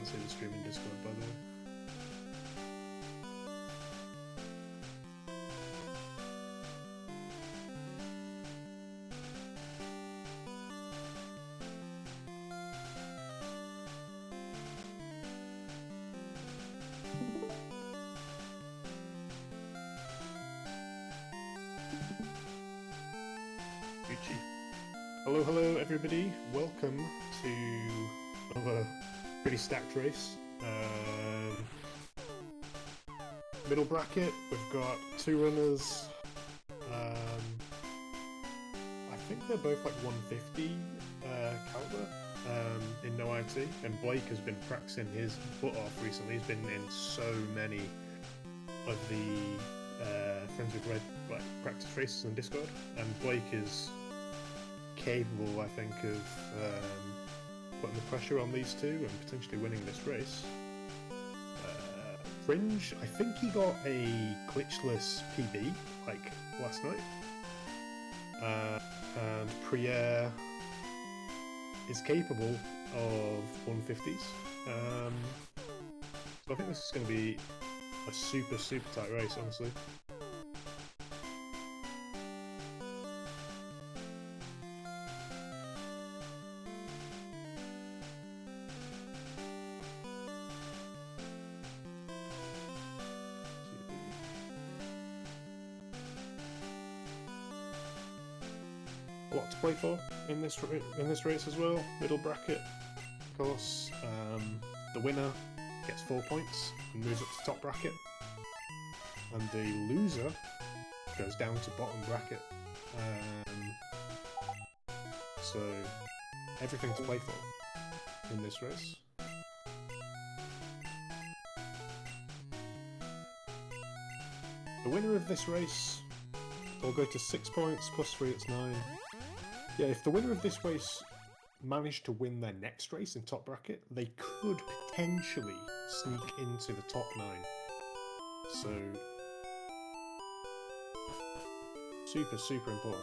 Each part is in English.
can't see the stream in Discord, by the way. Hello everybody, welcome to another pretty stacked race. Middle bracket, we've got two runners. I think they're both like 150 caliber in no IT, and Blake has been practicing his butt off recently. He's been in so many of the Friends with Red practice races on Discord, and Blake is capable, I think, of putting the pressure on these two and potentially winning this race. Cringe, I think he got a glitchless PB like last night, and prierR is capable of 150s. So I think this is going to be a super tight race, honestly. A lot to play for in this race as well. Middle bracket, of course. The winner gets 4 points and moves up to top bracket, and the loser goes down to bottom bracket. So everything to play for in this race. The winner of this race will go to 6 points, plus 3 it's 9. Yeah, if the winner of this race managed to win their next race in top bracket, they could potentially sneak into the top 9. So, super important.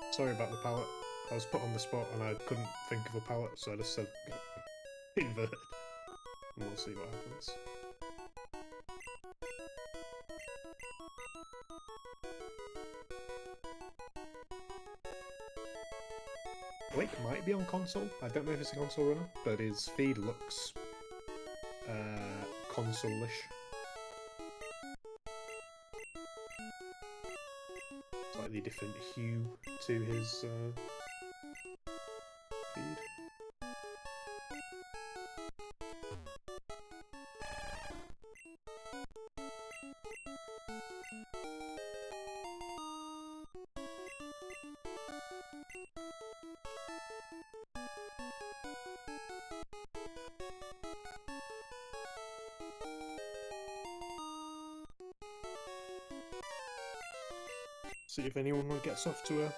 Sorry about the palette. I was put on the spot and I couldn't think of a palette, so I just said invert. And we'll see what happens. Blake might be on console. I don't know if it's a console runner, but his feed looks console-ish. Slightly different hue to his feed. See if anyone gets off to a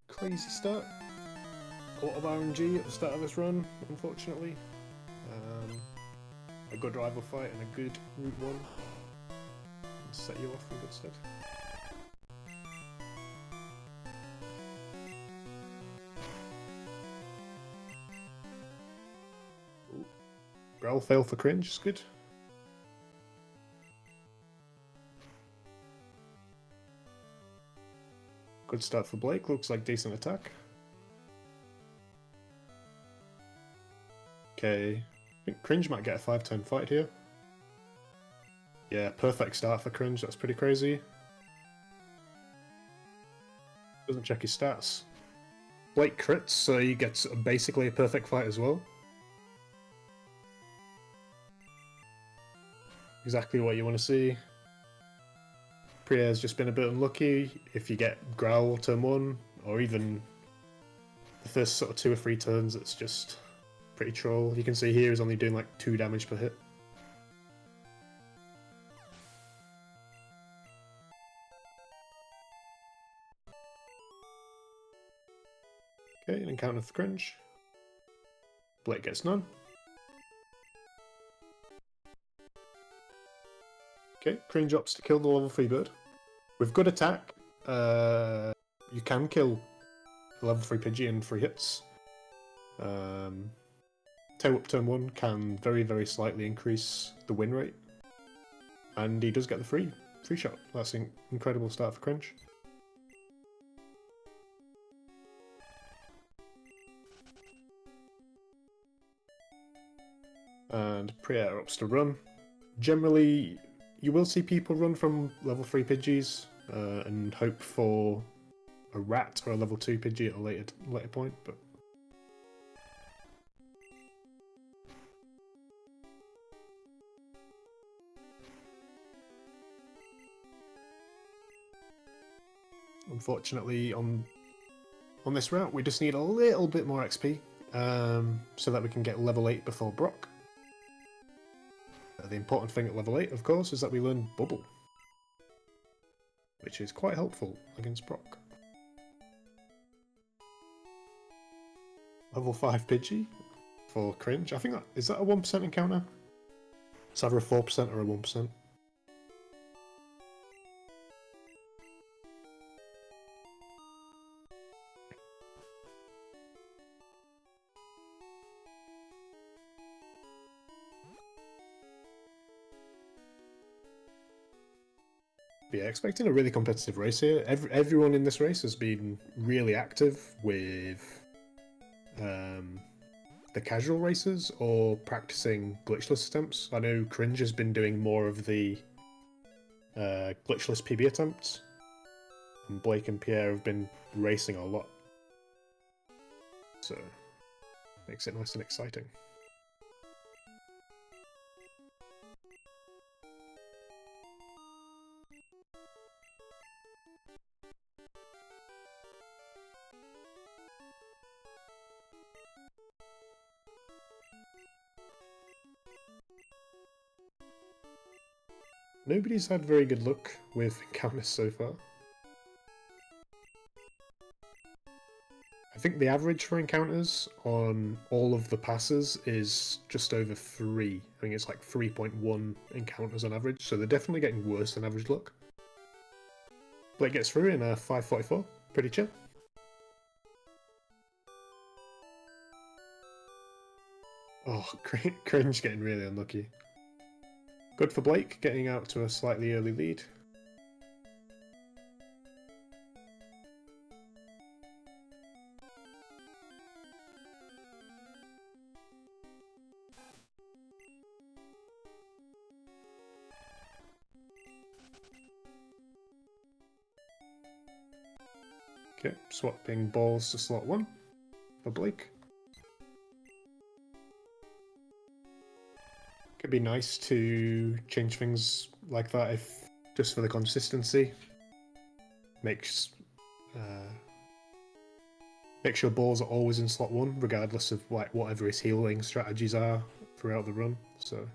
crazy start. A lot of RNG at the start of this run, unfortunately. A good rival fight and a good Route 1 will set you off in good stead. Ooh. Growl fail for Cringe is good. Good start for Blake, looks like decent attack. Okay, I think Cringe might get a 5-turn fight here. Yeah, perfect start for Cringe, that's pretty crazy. Doesn't check his stats. Blake crits, so he gets basically a perfect fight as well. Exactly what you want to see. prierR's just been a bit unlucky. If you get Growl turn 1, or even the first sort of 2 or 3 turns, it's just pretty troll. You can see here he's only doing like 2 damage per hit. Okay, an encounter with Cringe. Blake gets none. Okay, Cringe opts to kill the level 3 bird. With good attack, you can kill the level 3 Pidgey in 3 hits. Tail Up turn 1 can very, very slightly increase the win rate. And he does get the free shot. That's an incredible start for Cringe. And prierR ups to run. Generally, you will see people run from level 3 Pidgeys and hope for a rat or a level 2 Pidgey at a later point, but unfortunately on this route we just need a little bit more XP so that we can get level 8 before Brock. The important thing at level 8, of course, is that we learn Bubble, which is quite helpful against Brock. Level 5 Pidgey for Cringe. I think is that a 1% encounter? It's either a 4% or a 1%. But yeah, expecting a really competitive race here. Everyone in this race has been really active with the casual racers or practicing glitchless attempts. I know Cringe has been doing more of the glitchless PB attempts, and Blake and Pierre have been racing a lot. So, makes it nice and exciting. Nobody's had very good luck with encounters so far. I think the average for encounters on all of the passes is just over 3. I think it's like 3.1 encounters on average, so they're definitely getting worse than average luck. Blake gets through in a 5:44, pretty chill. Oh, Cringe getting really unlucky. Good for Blake, getting out to a slightly early lead. Okay, swapping balls to slot 1 for Blake. Could be nice to change things like that if just for the consistency. Make sure balls are always in slot 1, regardless of like whatever his healing strategies are throughout the run. So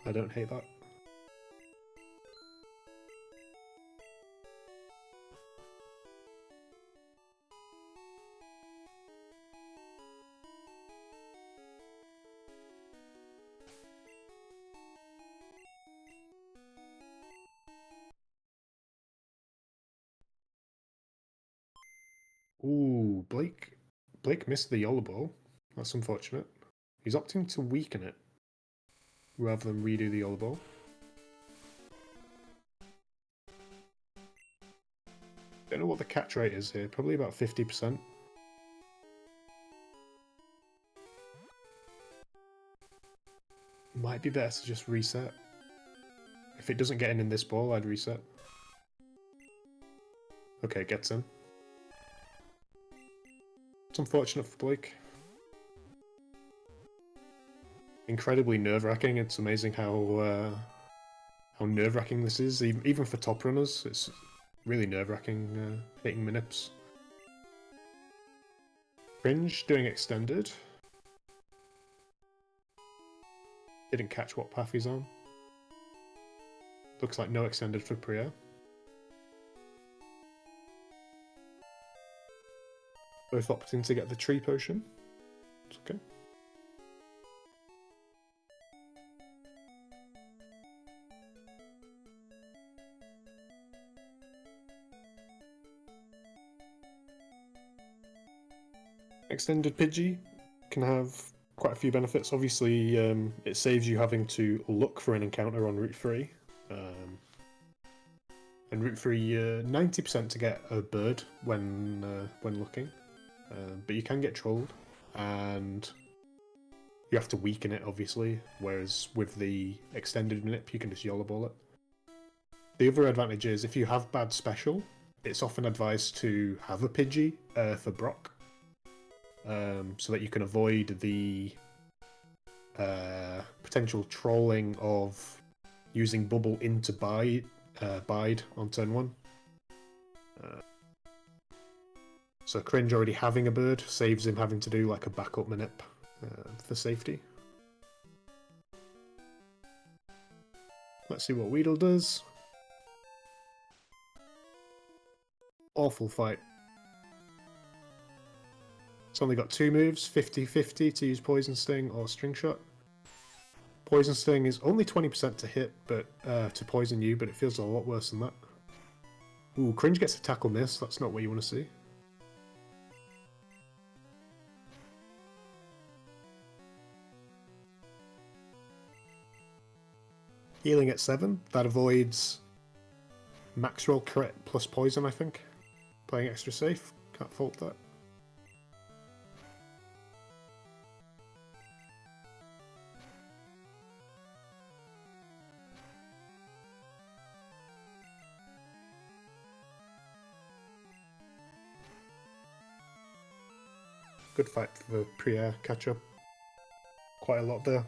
I don't hate that. Ooh, Blake missed the YOLO ball. That's unfortunate. He's opting to weaken it rather than redo the YOLO ball. Don't know what the catch rate is here. Probably about 50%. Might be better to just reset. If it doesn't get in this ball, I'd reset. Okay, it gets in. It's unfortunate for Blake. Incredibly nerve-wracking. It's amazing how nerve-wracking this is. Even for top runners, it's really nerve-wracking hitting Minips. Cringe doing extended. Didn't catch what path he's on. Looks like no extended for prierR. Both opting to get the tree potion. It's okay. Extended Pidgey can have quite a few benefits. Obviously, it saves you having to look for an encounter on Route 3. And Route 3, 90% to get a bird when looking. But you can get trolled, and you have to weaken it, obviously, whereas with the extended nip, you can just YOLO ball it. The other advantage is, if you have bad special, it's often advised to have a Pidgey for Brock, so that you can avoid the potential trolling of using Bubble into Bide on turn 1. So Cringe already having a bird saves him having to do like a backup manip for safety. Let's see what Weedle does. Awful fight. It's only got 2 moves, 50-50 to use Poison Sting or String Shot. Poison Sting is only 20% to hit, but to poison you, but it feels a lot worse than that. Ooh, Cringe gets a tackle miss, that's not what you want to see. Healing at 7, that avoids max roll crit plus poison, I think. Playing extra safe, can't fault that. Good fight for the prierR catch up. Quite a lot there.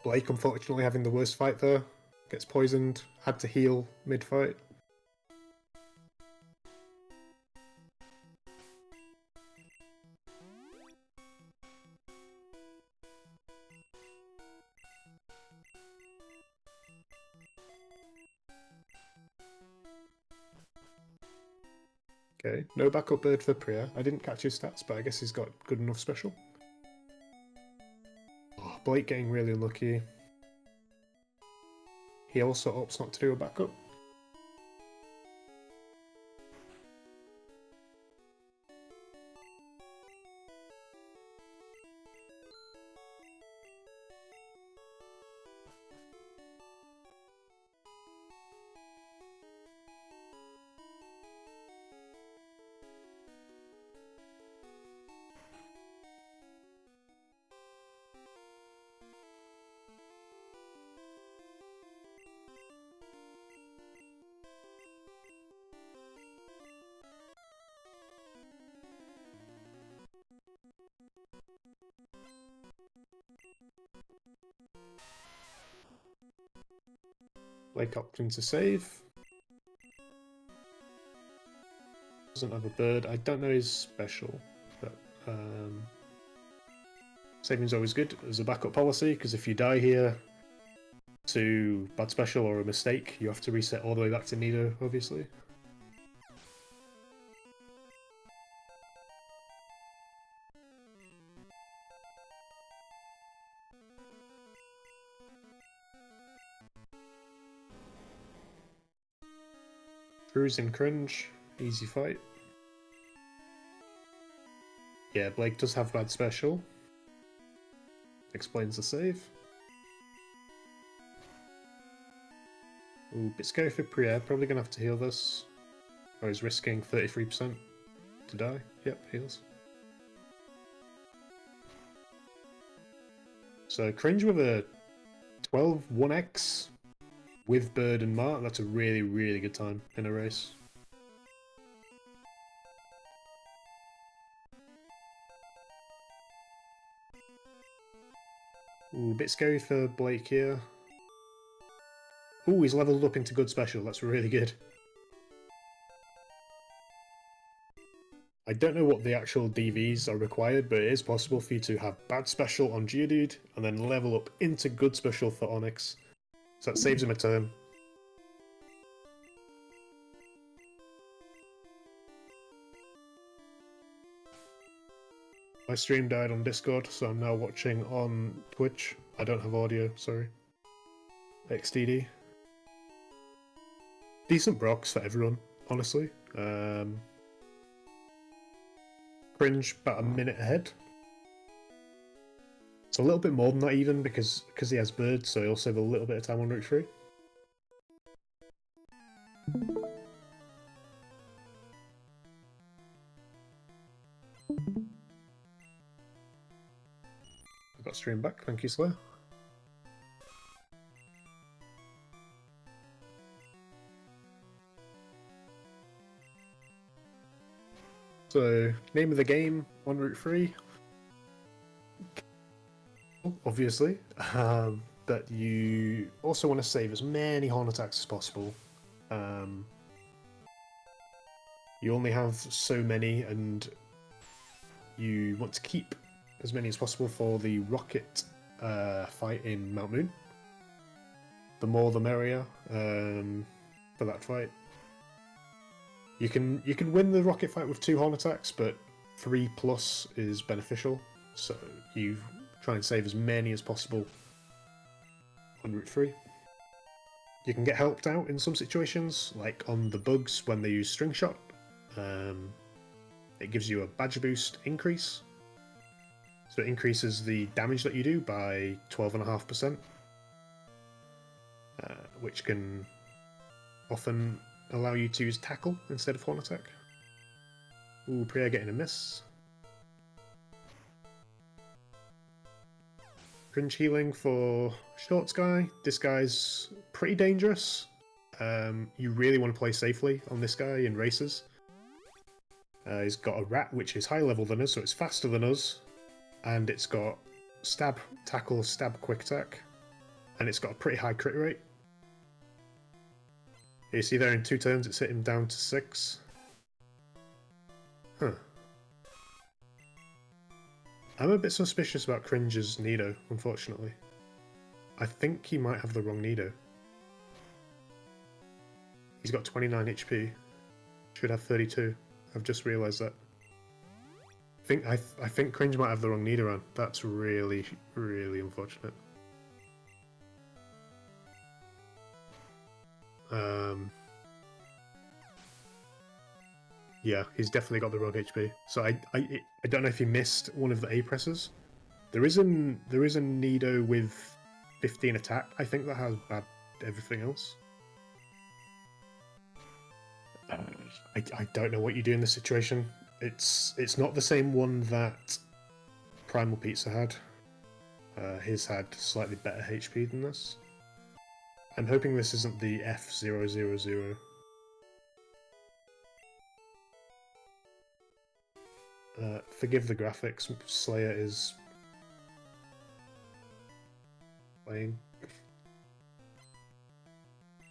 Blake, unfortunately, having the worst fight there. Gets poisoned, had to heal mid-fight. Okay, no backup bird for prierR. I didn't catch his stats, but I guess he's got good enough special. Oh, Blake getting really unlucky. He also opts not to do a backup. Blake opting to save. Doesn't have a bird. I don't know his special, but saving's always good as a backup policy, because if you die here to bad special or a mistake, you have to reset all the way back to Nido, obviously. Drew's in Cringe, easy fight. Yeah, Blake does have bad special. Explains the save. Ooh, bit scary for prierR, probably gonna have to heal this. Or he's risking 33% to die. Yep, heals. So Cringe with a 12 1x with Bird and Mark, that's a really, really good time in a race. Ooh, a bit scary for Blake here. Ooh, he's leveled up into good special, that's really good. I don't know what the actual DVs are required, but it is possible for you to have bad special on Geodude and then level up into good special for Onyx. So that saves him a turn. My stream died on Discord, so I'm now watching on Twitch. I don't have audio, sorry. XDD. Decent Brocks for everyone, honestly. Cringe about a minute ahead. It's a little bit more than that even because he has birds, so he'll save a little bit of time on Route 3. I got stream back, thank you, Slayer. So, name of the game on Route 3. Obviously, but you also want to save as many horn attacks as possible. You only have so many, and you want to keep as many as possible for the rocket fight in Mount Moon. The more the merrier for that fight. You can win the rocket fight with 2 horn attacks, but 3+ is beneficial. So you try and save as many as possible on Route 3. You can get helped out in some situations, like on the bugs when they use String Shot. It gives you a badge boost increase. So it increases the damage that you do by 12.5%, which can often allow you to use Tackle instead of Horn Attack. Ooh, prierR getting a miss. Cringe healing for Shorts guy. This guy's pretty dangerous. You really want to play safely on this guy in races. He's got a rat which is higher level than us, so it's faster than us. And it's got Stab, Tackle, Stab, Quick Attack. And it's got a pretty high crit rate. You see there in 2 turns it's hit him down to 6. Huh. I'm a bit suspicious about Cringe's Nido, unfortunately. I think he might have the wrong Nido. He's got 29 HP. Should have 32. I've just realised that. I think Cringe might have the wrong Nido on. That's really, really unfortunate. Yeah, he's definitely got the wrong HP. So I don't know if he missed one of the A presses. There is a Nido with 15 attack. I think that has bad everything else. I don't know what you do in this situation. It's not the same one that Primal Pizza had. His had slightly better HP than this. I'm hoping this isn't the F000. Forgive the graphics, Slayer is playing.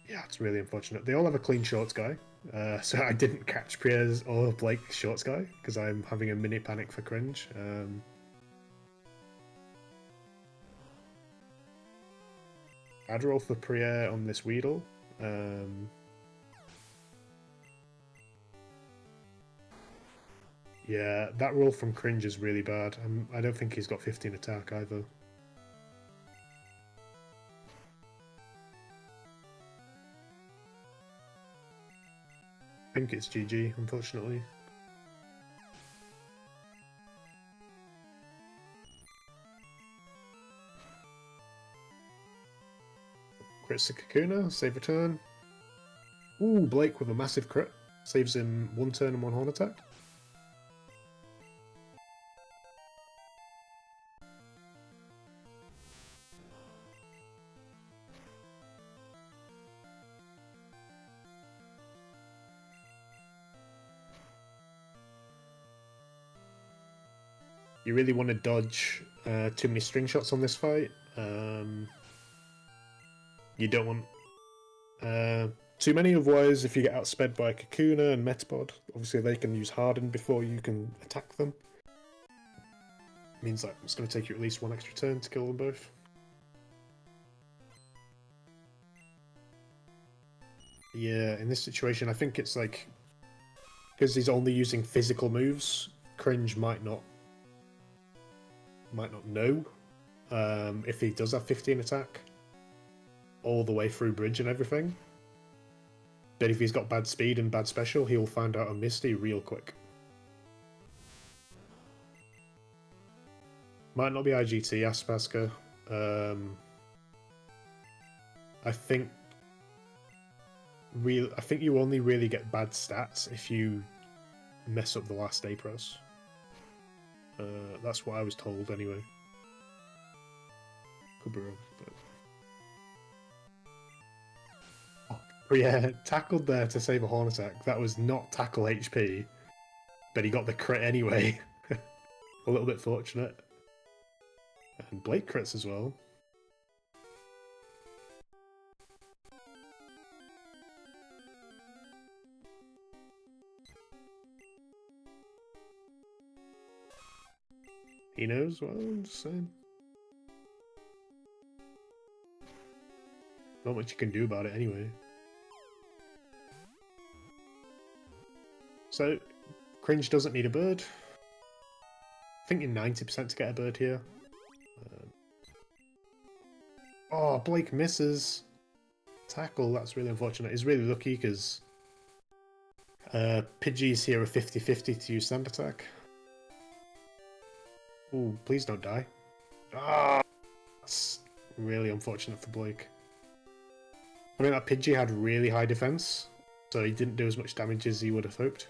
Yeah, it's really unfortunate. They all have a clean Shorts guy, so I didn't catch prier's or Blake's Shorts guy because I'm having a mini panic for Cringe. I'd roll for prierR on this Weedle. Yeah, that roll from Cringe is really bad. I don't think he's got 15 attack either. I think it's GG, unfortunately. Crits the Kakuna, save a turn. Ooh, Blake with a massive crit. Saves him 1 turn and 1 horn attack. You really want to dodge too many string shots on this fight. You don't want too many, otherwise if you get outsped by Kakuna and Metapod, obviously they can use Harden before you can attack them. Means that it's going to take you at least 1 extra turn to kill them both. Yeah, in this situation I think it's like, because he's only using physical moves, Cringe might not know if he does have 15 attack all the way through bridge and everything. But if he's got bad speed and bad special, he'll find out on Misty real quick. Might not be IGT, Aspaska. I think you only really get bad stats if you mess up the last day press. That's what I was told anyway. Could be wrong, but... But yeah, tackled there to save a horn attack. That was not tackle HP, but he got the crit anyway. A little bit fortunate. And Blake crits as well. He knows, well, I'm just saying. Not much you can do about it anyway. So, Cringe doesn't need a bird. I think you're 90% to get a bird here. Oh, Blake misses. Tackle, that's really unfortunate. He's really lucky because Pidgeys here are 50-50 to use Sand Attack. Ooh, please don't die. Ah, that's really unfortunate for Blake. I mean, that Pidgey had really high defense, so he didn't do as much damage as he would have hoped.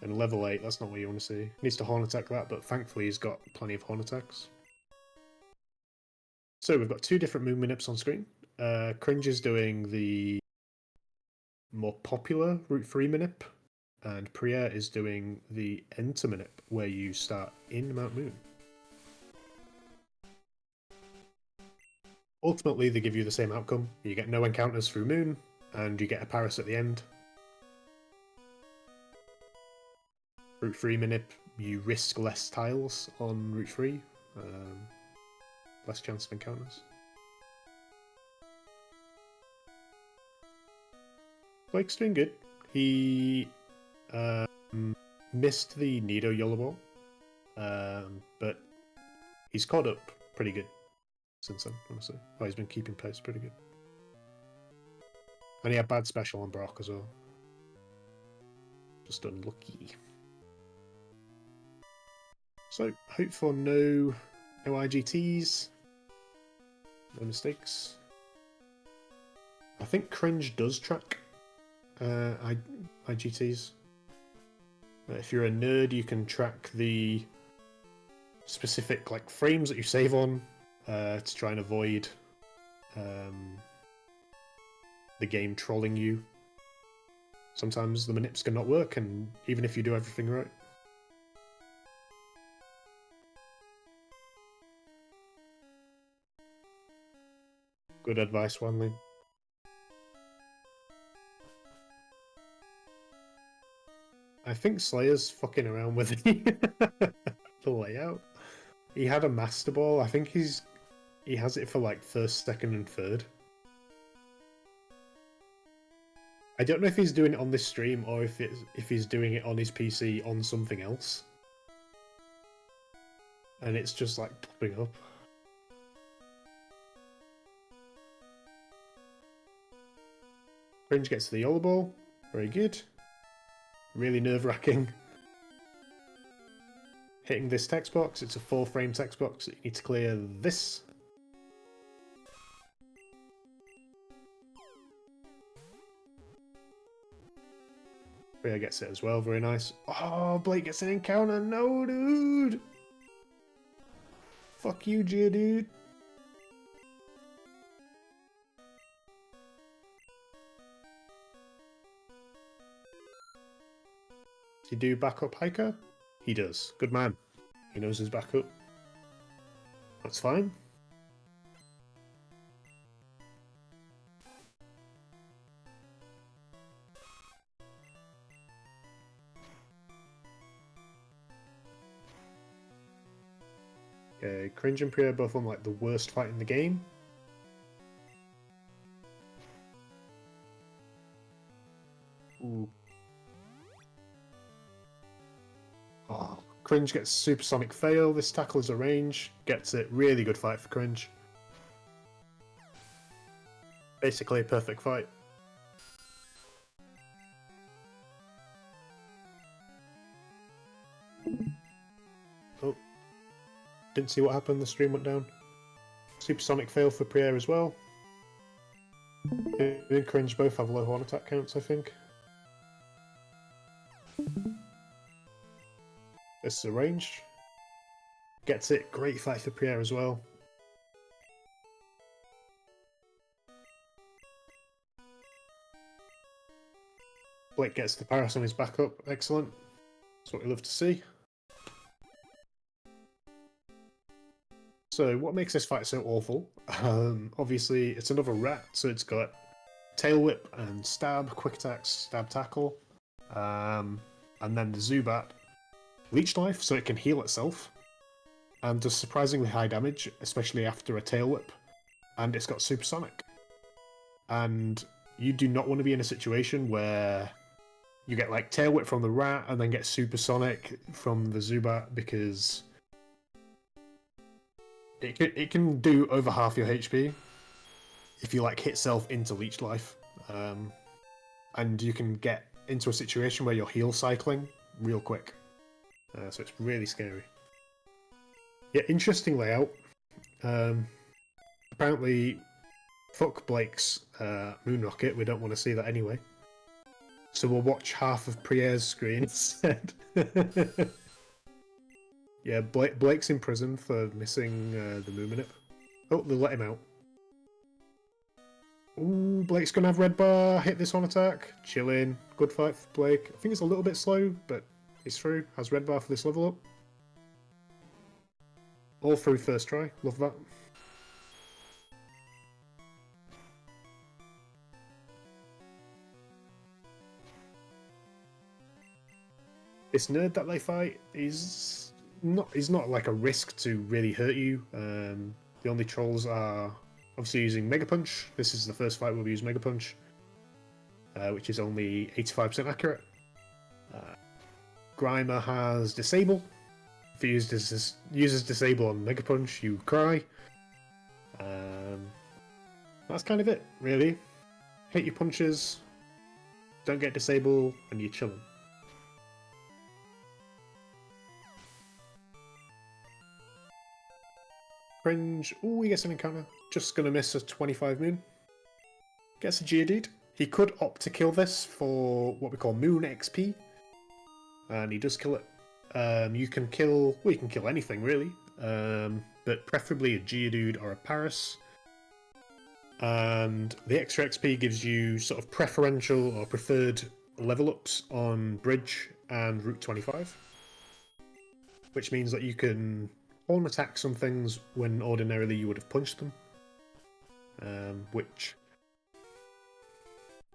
And level 8, that's not what you want to see. He needs to Horn Attack that, but thankfully he's got plenty of Horn Attacks. So we've got two different Moon Minips on screen. Cringe is doing the more popular Route 3 Minip, and prierR is doing the Enter Minip, where you start in Mount Moon. Ultimately, they give you the same outcome. You get no encounters through Moon, and you get a Paris at the end. Route 3 Minip, you risk less tiles on Route 3. Less chance of encounters. Blake's doing good. He missed the Nido Yellow Ball, but he's caught up pretty good since then, honestly. Oh, he's been keeping pace pretty good. And he had bad special on Brock as well. Just unlucky. So, hope for no IGTs. No mistakes. I think Cringe does track IGTs. If you're a nerd, you can track the specific frames that you save on to try and avoid the game trolling you. Sometimes the manips can not work, and even if you do everything right. Good advice, Wanley. I think Slayer's fucking around with the layout. He had a Master Ball. I think he has it for first, second, and third. I don't know if he's doing it on this stream or if he's doing it on his PC on something else. And it's just popping up. Cringe gets to the Yola Ball. Very good. Really nerve-wracking. Hitting this text box. It's a 4-frame text box. You need to clear this. prierR gets it as well. Very nice. Oh, Blake gets an encounter. No, dude. Fuck you, Geodude. Does he do backup hiker? He does. Good man. He knows his backup. That's fine. Okay, Cringe and prierR both on the worst fight in the game. Ooh. Oh, Cringe gets Supersonic Fail. This tackle is a range. Gets it. Really good fight for Cringe. Basically a perfect fight. Didn't see what happened, the stream went down. Supersonic fail for prierR as well. Him and Cringe both have low horn attack counts, I think. This is a range. Gets it, great fight for prierR as well. Blake gets the Paris on his back up, excellent. That's what we love to see. So what makes this fight so awful? Obviously it's another rat, so it's got tail whip and stab, quick attacks, stab tackle. And then the Zubat, leech life, so it can heal itself. And does surprisingly high damage, especially after a tail whip. And it's got supersonic. And you do not want to be in a situation where you get like tail whip from the rat and then get supersonic from the Zubat, because it can do over half your HP if you like hit self into leech life. And you can get into a situation where you're heal cycling real quick. So it's really scary. Yeah, interesting layout. Apparently, fuck Blake's moon rocket. We don't want to see that anyway. So we'll watch half of prier's screen instead. Yeah, Blake's in prison for missing the moon minute. Oh, they let him out. Ooh, Blake's gonna have red bar. Hit this on attack. Chilling. Good fight for Blake. I think it's a little bit slow, but he's through. Has red bar for this level up. All through first try. Love that. This nerd that they fight is not like a risk to really hurt you. The only trolls are obviously using Mega Punch. This is the first fight where we use Mega Punch, which is only 85% accurate. Grimer has Disable. If he uses Disable on Mega Punch, you cry. That's kind of it, really. Hit your punches, don't get Disable, and you're chilling. Cringe. Ooh, he gets an encounter. Just gonna miss a 25 moon. Gets a Geodude. He could opt to kill this for what we call Moon XP. And he does kill it. You can kill anything really. But preferably a Geodude or a Paris. And the extra XP gives you sort of preferential or preferred level ups on Bridge and Route 25. Which means that you can horn attack some things when ordinarily you would have punched them. Which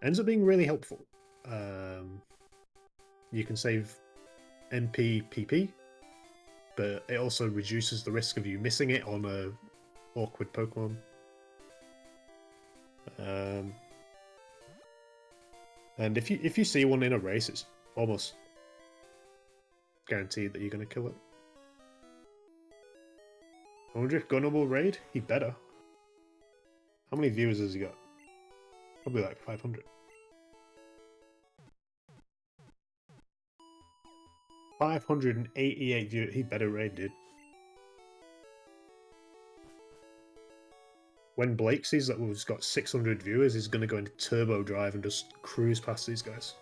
ends up being really helpful. You can save MP PP, but it also reduces the risk of you missing it on a awkward Pokemon. And if you see one in a race, it's almost guaranteed that you're going to kill it. I wonder if Gunnar will raid? He better. How many viewers has he got? Probably like 500. 588 viewers. He better raid, dude. When Blake sees that we've got 600 viewers, he's going to go into turbo drive and just cruise past these guys.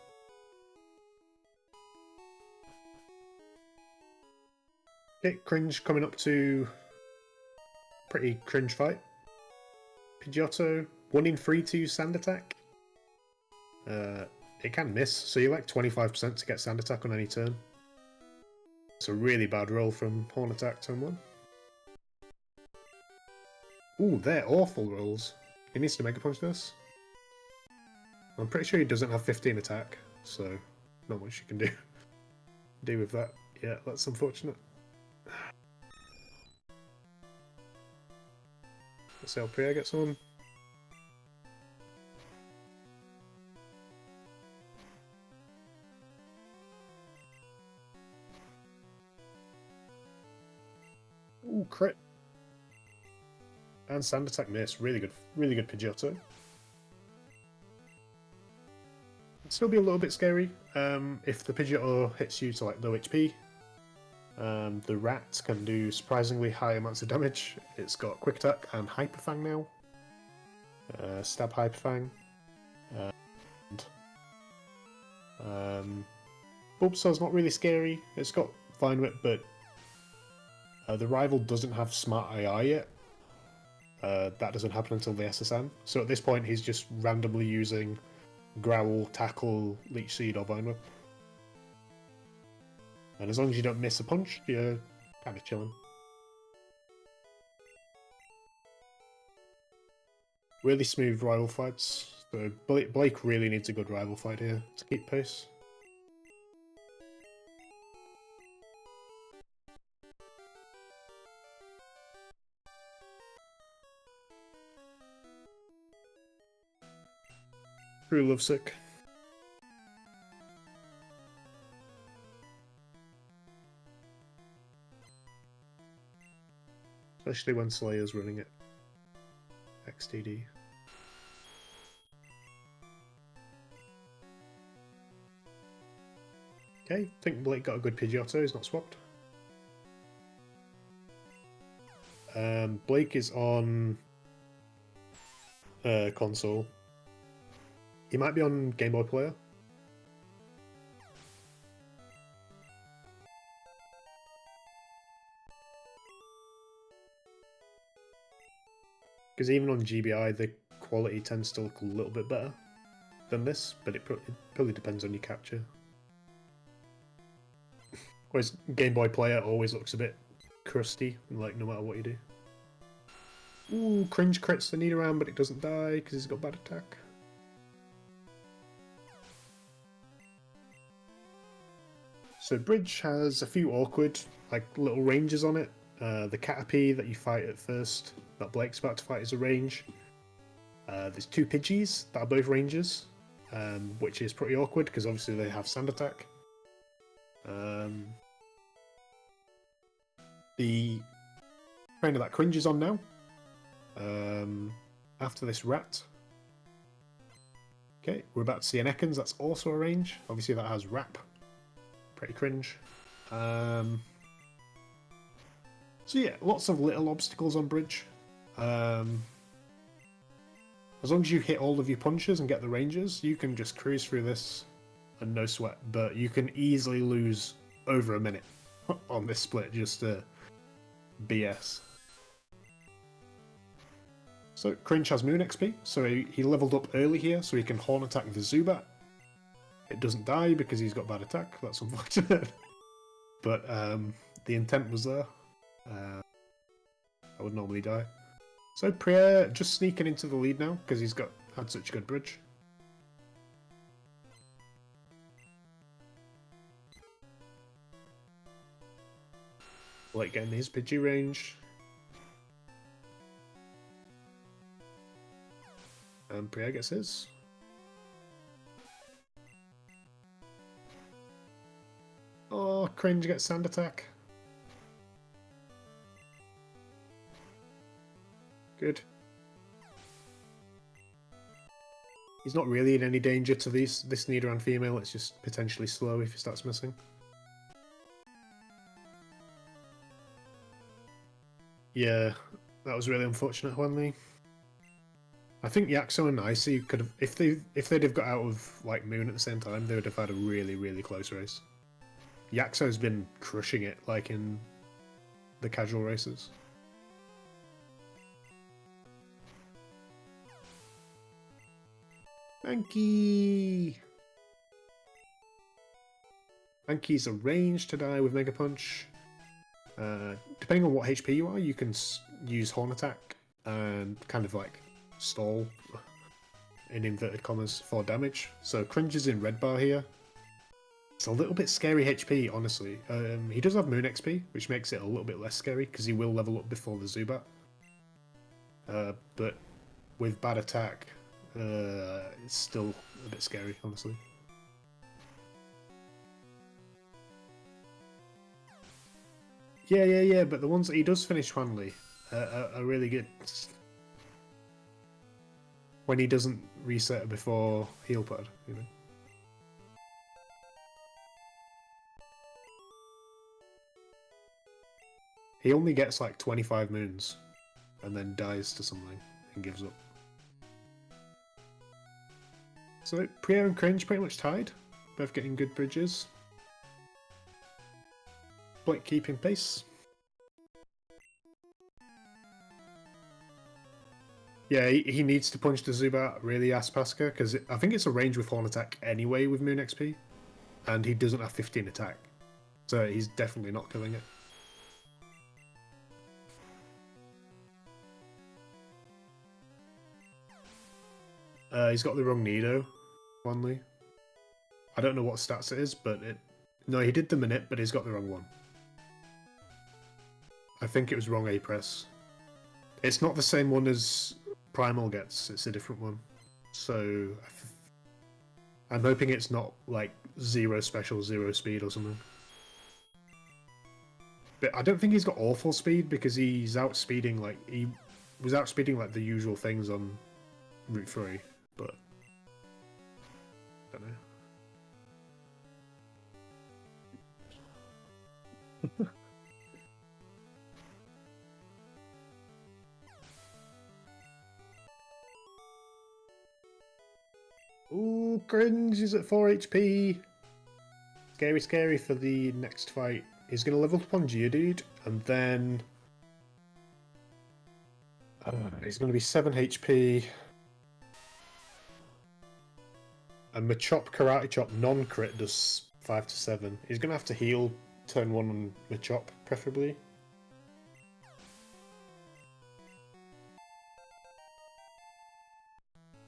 Okay, Cringe coming up to pretty cringe fight. Pidgeotto, 1 in 3 to sand attack. It can miss, so you're like 25% to get sand attack on any turn. It's a really bad roll from horn attack turn 1. Ooh, they're awful rolls. He needs to Mega Punch this. I'm pretty sure he doesn't have 15 attack, so not much you can do with that. Yeah, that's unfortunate. Let's see how prierR gets on. Ooh, crit. And sand attack miss. Really good Pidgeotto. It'd still be a little bit scary if the Pidgeotto hits you to like low HP. The rat can do surprisingly high amounts of damage. It's got quick attack and hyper fang now. Stab hyper fang. Bulbasaur's not really scary. It's got Vine Whip, but the rival doesn't have Smart AI yet. That doesn't happen until the SSN. So at this point, he's just randomly using Growl, Tackle, Leech Seed, or Vine Whip. And as long as you don't miss a punch, you're kind of chilling. Really smooth rival fights. So Blake really needs a good rival fight here to keep pace. True lovesick. Especially when Slayer's running it. XTD. Okay, I think Blake got a good Pidgeotto, he's not swapped. Blake is on console. He might be on Game Boy Player. Because even on GBI, the quality tends to look a little bit better than this, but it probably depends on your capture. Whereas Game Boy Player always looks a bit crusty, like no matter what you do. Ooh, Cringe crits the Nidoran, but it doesn't die because he's got bad attack. So Bridge has a few awkward, like, little ranges on it. The Caterpie that you fight at first, that Blake's about to fight, is a range. There's two Pidgeys that are both ranges, which is pretty awkward because obviously they have Sand Attack. The trainer that Cringe is on now, after this rat. Okay, we're about to see an Ekans, that's also a range. Obviously that has Wrap. Pretty cringe. So yeah, lots of little obstacles on Bridge. As long as you hit all of your punches and get the ranges, you can just cruise through this and no sweat. But you can easily lose over a minute on this split, just BS. So Cringe has Moon XP, so he leveled up early here, so he can Horn Attack the Zubat. It doesn't die because he's got bad attack, that's unfortunate. But the intent was there. I would normally die. So prierR just sneaking into the lead now because he's had such a good bridge. Like getting his Pidgey range. And prierR gets his. Oh, Cringe gets Sand Attack. Good. He's not really in any danger to this Nidoran female, it's just potentially slow if he starts missing. Yeah, that was really unfortunate, Wenley. I think Yaxo and Icy could have, if they'd have got out of like Moon at the same time, they would have had a really, really close race. Yaxo's been crushing it, like in the casual races. Mankey! Mankey's a range to die with Mega Punch. Depending on what HP you are, you can use Horn Attack and kind of like stall, in inverted commas, for damage. So Cringe is in red bar here. It's a little bit scary HP, honestly. He does have Moon XP, which makes it a little bit less scary because he will level up before the Zubat. But with bad attack, it's still a bit scary, honestly. Yeah, but the ones that he does finish Wanley are really good. When he doesn't reset before heal pad, you know. He only gets like 25 moons and then dies to something and gives up. So prierR and Cringe pretty much tied, both getting good bridges. Blake keeping pace. Yeah, he needs to punch the Zubat really Aspaska, because I think it's a range with Horn Attack anyway with Moon XP, and he doesn't have 15 attack, so he's definitely not killing it. He's got the wrong Nido, Wanley. I don't know what stats it is, but no, he did the Minute, but he's got the wrong one. I think it was wrong A-Press. It's not the same one as Primal gets, it's a different one. So I'm hoping it's not like 0 special, 0 speed or something. But I don't think he's got awful speed because he's outspeeding like he was outspeeding like the usual things on Route 3, but I don't know. Ooh, Cringe is at 4 HP. Scary, scary for the next fight. He's going to level up on Geodude, and then he's going to be 7 HP. And Machop Karate Chop non-crit does 5 to 7. He's going to have to heal turn 1 on Machop, preferably.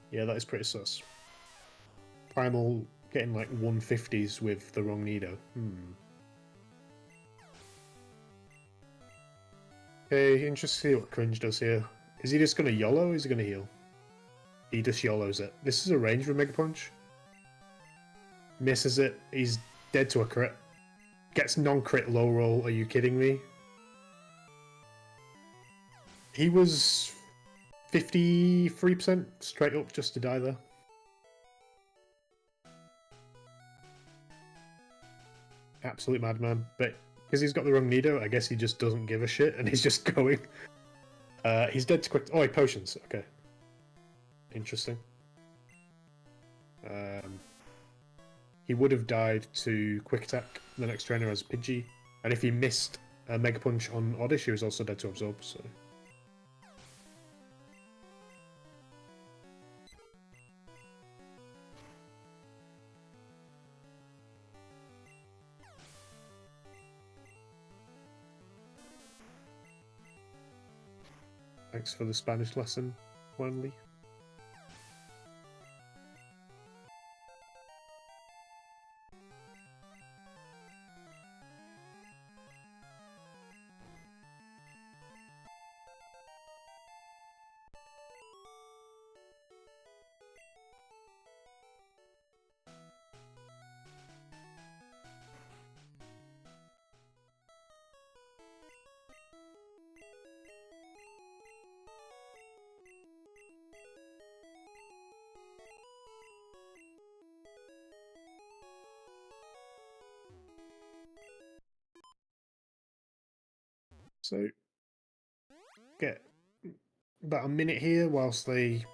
Yeah, that is pretty sus. Primal getting like 150s with the wrong Nido. Okay, interesting to see what Cringe does here. Is he just going to YOLO or is he going to heal? He just YOLOs it. This is a range for Mega Punch. Misses it. He's dead to a crit. Gets non-crit low roll. Are you kidding me? He was 53% straight up just to die there. Absolute madman. But because he's got the wrong Nido, I guess he just doesn't give a shit and he's just going. He's dead to quick. Oh, wait, potions. Okay. Interesting. He would have died to quick attack the next trainer as Pidgey, and if he missed a Mega Punch on Oddish, he was also dead to absorb. So. Thanks for the Spanish lesson, Wanley. So, get about a minute here whilst they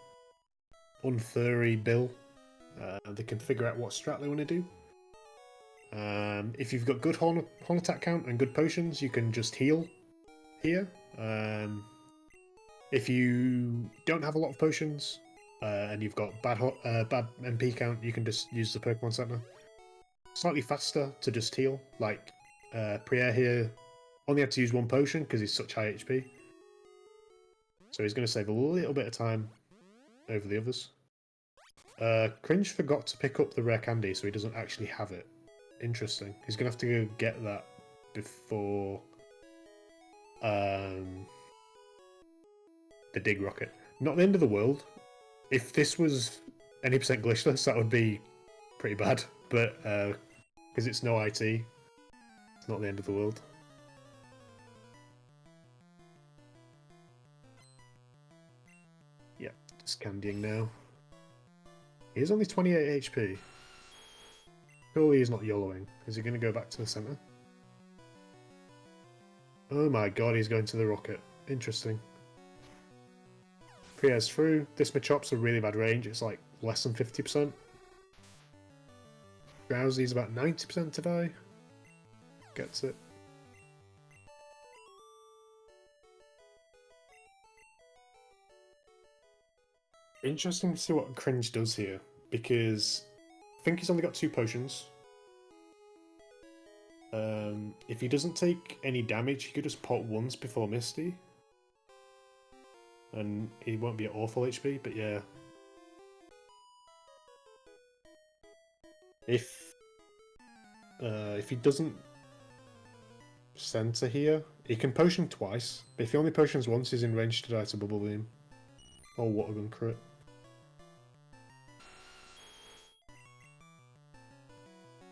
unfurry Bill. They can figure out what strat they want to do. If you've got good horn attack count and good potions, you can just heal here. If you don't have a lot of potions and you've got bad MP count, you can just use the Pokemon Center. Slightly faster to just heal. Like prierR here only had to use 1 potion because he's such high HP. So he's going to save a little bit of time over the others. Cringe forgot to pick up the rare candy, so he doesn't actually have it. Interesting. He's going to have to go get that before the dig rocket. Not the end of the world. If this was any percent glitchless, that would be pretty bad. But because it's no IT, it's not the end of the world. Yeah, just candying now. He is only 28 HP. Surely he's not YOLOing. Is he going to go back to the center? Oh my god, he's going to the rocket. Interesting. prier's through. This Machop's a really bad range. It's like less than 50%. Drowsy's about 90% to die. Gets it. Interesting to see what Cringe does here, because I think he's only got 2 potions. If he doesn't take any damage, he could just pot once before Misty. And he won't be at awful HP, but yeah. If he doesn't center here, he can potion twice, but if he only potions once, he's in range to die to Bubble Beam. Or Water Gun crit.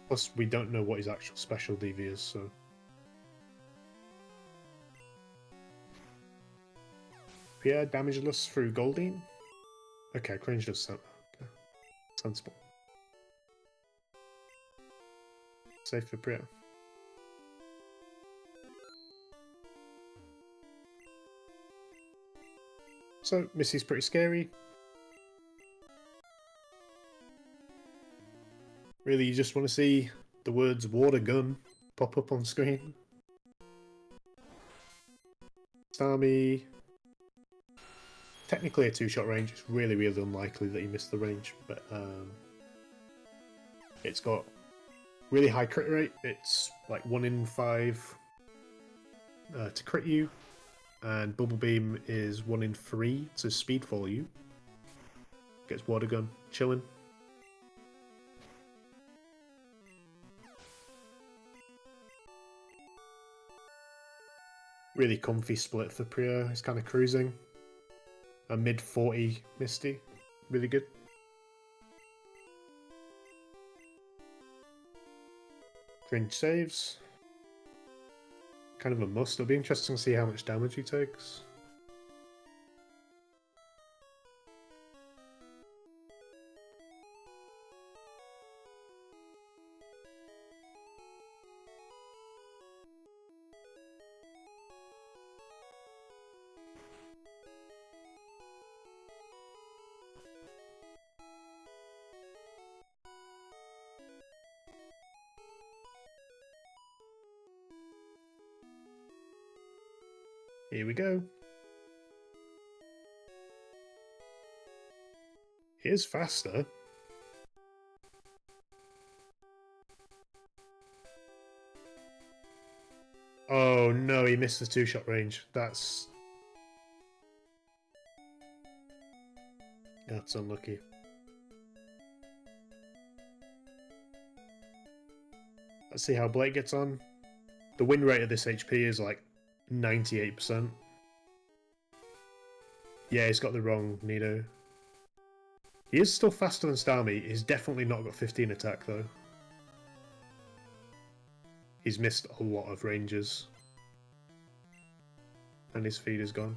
Plus, we don't know what his actual special DV is, so... prier damageless through Goldeen? Okay, Cringe does center. Okay. Sensible. Safe for prier. So, Missy's pretty scary. Really, you just want to see the words Water Gun pop up on screen. Starmie. Technically a 2-shot range. It's really, really unlikely that he missed the range, but it's got really high crit rate. It's like 1 in 5 to crit you, and Bubble Beam is 1 in 3 to speedfall you. Gets Water Gun, chilling. Really comfy split for prier. He's kind of cruising. A mid 40 Misty. Really good. Cringe saves. Kind of a must. It'll be interesting to see how much damage he takes. Here we go. He is faster. Oh no, he missed the 2-shot range. That's unlucky. Let's see how Blake gets on. The win rate of this HP is like 98%. Yeah, he's got the wrong Nido. He is still faster than Starmie. He's definitely not got 15 attack though. He's missed a lot of ranges. And his feed is gone.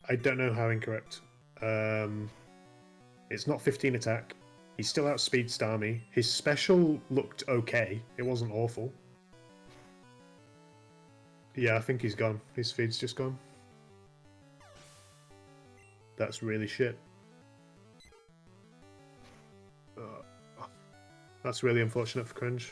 I don't know how incorrect. It's not 15 attack. He still outspeed Starmie. His special looked okay. It wasn't awful. Yeah, I think he's gone. His feed's just gone. That's really shit. That's really unfortunate for Cringe.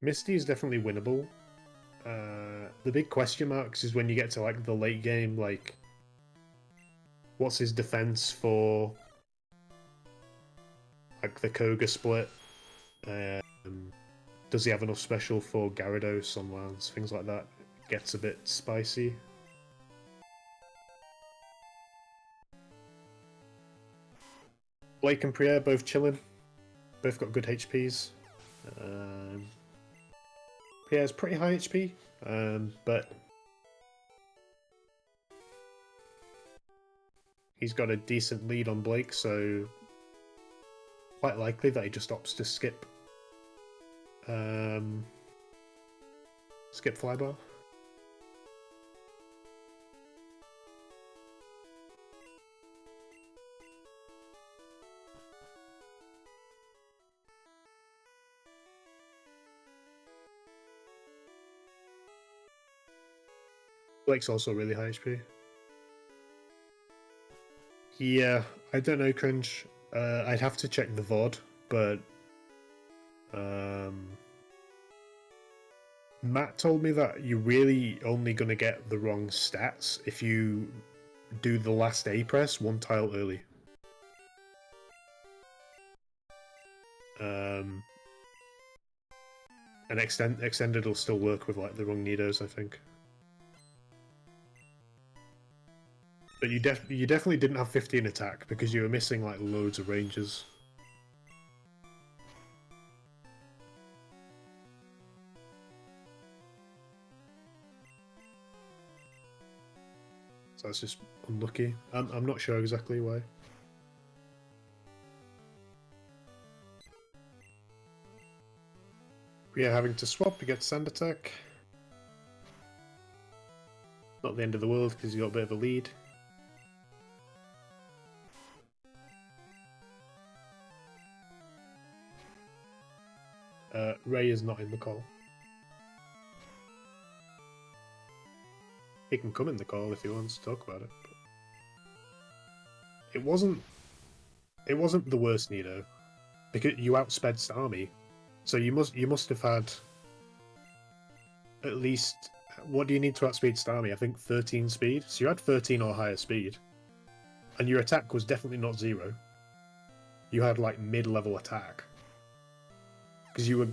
Misty is definitely winnable. The big question marks is when you get to like the late game, like what's his defense for like the Koga split? Does he have enough special for Gyarados on lands? Things like that. It gets a bit spicy. Blake and prier both chilling. Both got good HPs. Prier's pretty high HP, but he's got a decent lead on Blake, so quite likely that he just opts to skip flybar. Blake's also really high HP. Yeah, I don't know, Cringe. I'd have to check the VOD, but Matt told me that you're really only going to get the wrong stats if you do the last A press one tile early. And extended will still work with like the wrong Nidos, I think. But you definitely didn't have 15 attack because you were missing like loads of ranges. So that's just unlucky. I'm not sure exactly why. Yeah, having to swap to get sand attack. Not the end of the world because you got a bit of a lead. Ray is not in the call. He can come in the call if he wants to talk about it. But it wasn't the worst Nido because you outsped Starmie, so you must have had at least, what do you need to outspeed Starmie? I think 13 speed. So you had 13 or higher speed, and your attack was definitely not 0. You had like mid-level attack because you were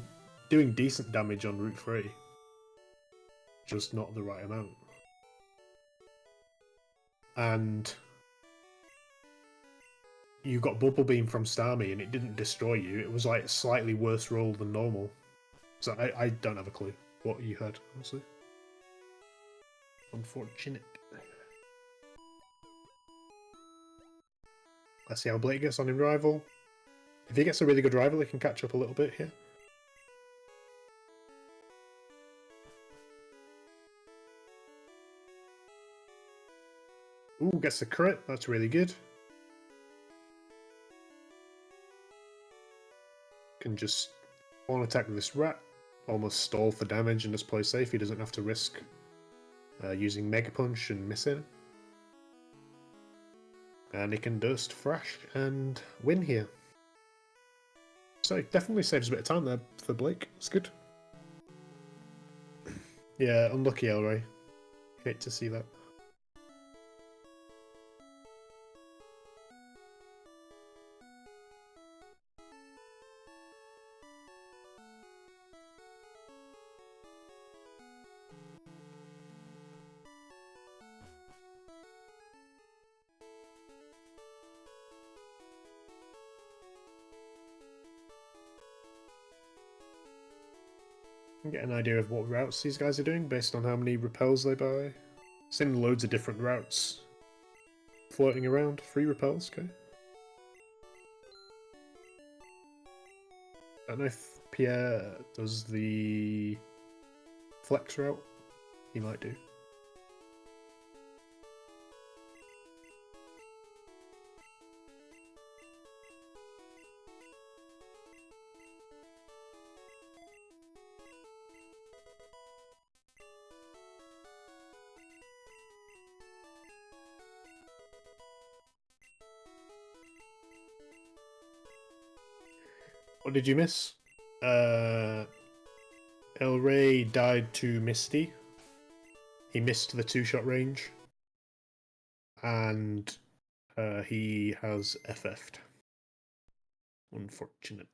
doing decent damage on Route 3, just not the right amount. And you got Bubble Beam from Starmie and it didn't destroy you. It was like a slightly worse roll than normal. So I don't have a clue what you had, honestly. Unfortunate. Let's see how Blake gets on in Rival. If he gets a really good Rival, he can catch up a little bit here. Ooh, gets a crit. That's really good. Can just on attack with this rat, almost stall for damage and just play safe. He doesn't have to risk using Mega Punch and missing. And he can Durst Thrash and win here. So it definitely saves a bit of time there for Blake. It's good. Yeah, unlucky Elray. Hate to see that. Get an idea of what routes these guys are doing based on how many repels they buy. Seeing loads of different routes floating around. 3 repels, okay. I don't know if Pierre does the flex route. He might do. What did you miss? El Rey died to Misty. He missed the 2-shot range. And he has FF'd. Unfortunately.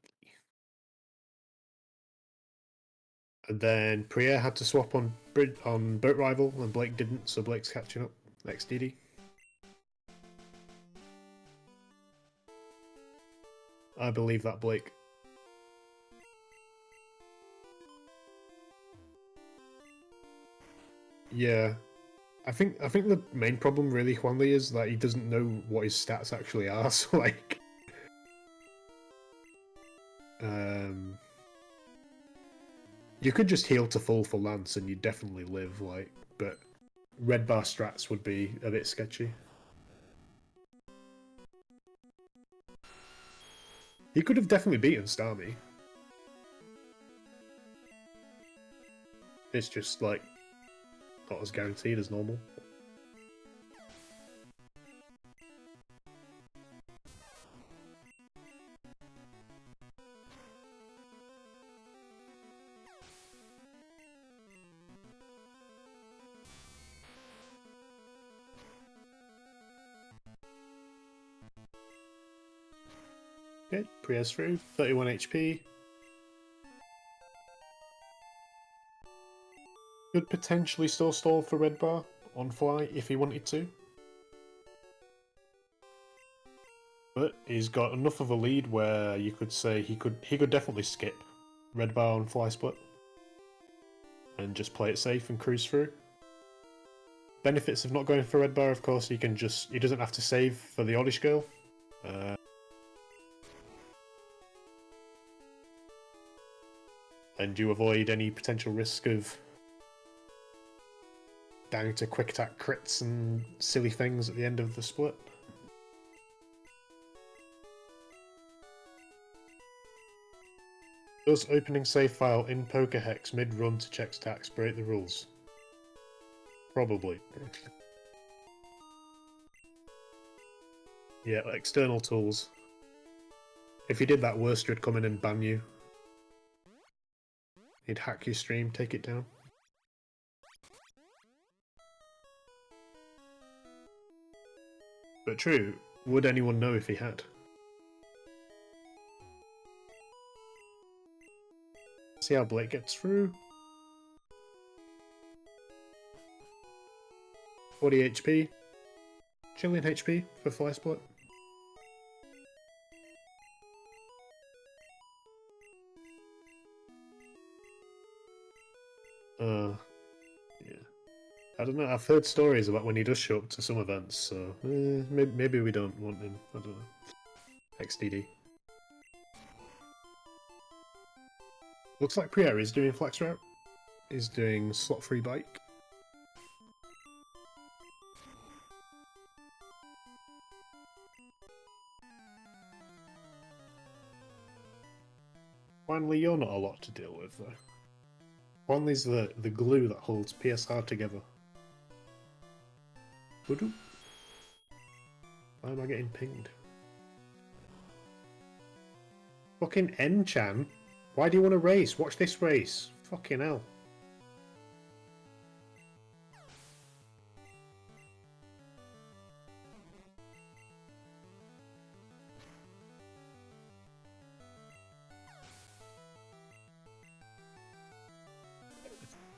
And then prierR had to swap on Boat Rival, and Blake didn't, so Blake's catching up. Next DD. I believe that, Blake. Yeah. I think the main problem really, Huanli, is that he doesn't know what his stats actually are, so like you could just heal to full for Lance and you'd definitely live, like, but red bar strats would be a bit sketchy. He could have definitely beaten Starmie. It's just like not as guaranteed as normal. Okay, prier's through, 31 HP. Could potentially still stall for red bar on fly if he wanted to. But he's got enough of a lead where you could say he could definitely skip red bar on fly split and just play it safe and cruise through. Benefits of not going for red bar, of course, he doesn't have to save for the oddish girl. And you avoid any potential risk of down to quick attack crits and silly things at the end of the split. Does opening save file in Pokehex mid-run to check stats break the rules? Probably. Yeah, external tools. If you did that, Worster would come in and ban you. He'd hack your stream, take it down. But true, would anyone know if he had? See how Blake gets through. 40 HP. Chilling HP for fly split. Yeah. I don't know, I've heard stories about when he does show up to some events, so maybe we don't want him, I don't know. XDD. Looks like prierR is doing flex route. He's doing slot free bike. Finally, you're not a lot to deal with though. Finally's the glue that holds PSR together. Why am I getting pinged? Fucking N-chan. Why do you want to race? Watch this race. Fucking hell.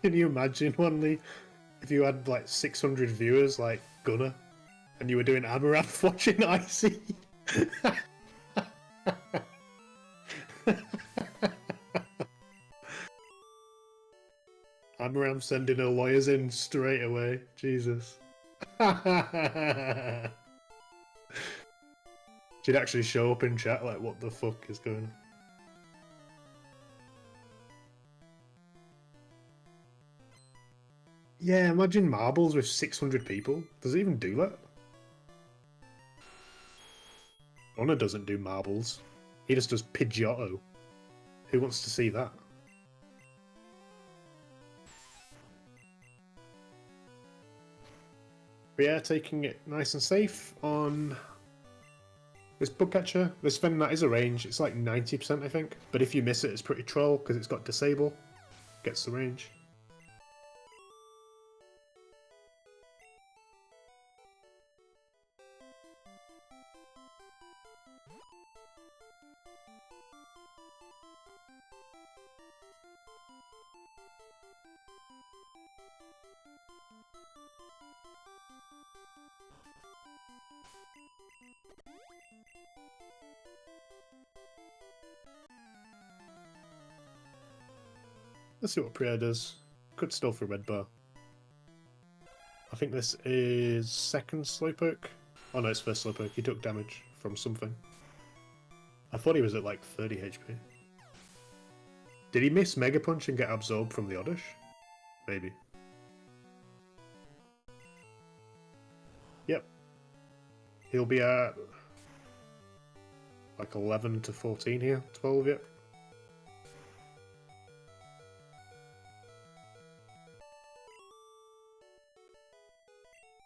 Can you imagine, Wanley, if you had like 600 viewers like Gunner and you were doing Amaranth watching Icy? Amaranth sending her lawyers in straight away. Jesus. She'd actually show up in chat like, what the fuck is going on? Yeah, imagine marbles with 600 people. Does it even do that? Honor doesn't do marbles. He just does Pidgeotto. Who wants to see that? But yeah, taking it nice and safe on this bug catcher. This Venonat is a range. It's like 90%, I think. But if you miss it, it's pretty troll because it's got disable. Gets the range. Let's see what prierR does. Could still for red bar. I think this is second Slowpoke. Oh no, it's first Slowpoke. He took damage from something. I thought he was at like 30 HP. Did he miss Mega Punch and get absorbed from the Oddish? Maybe. Yep. He'll be at like 11 to 14 here. 12, yep.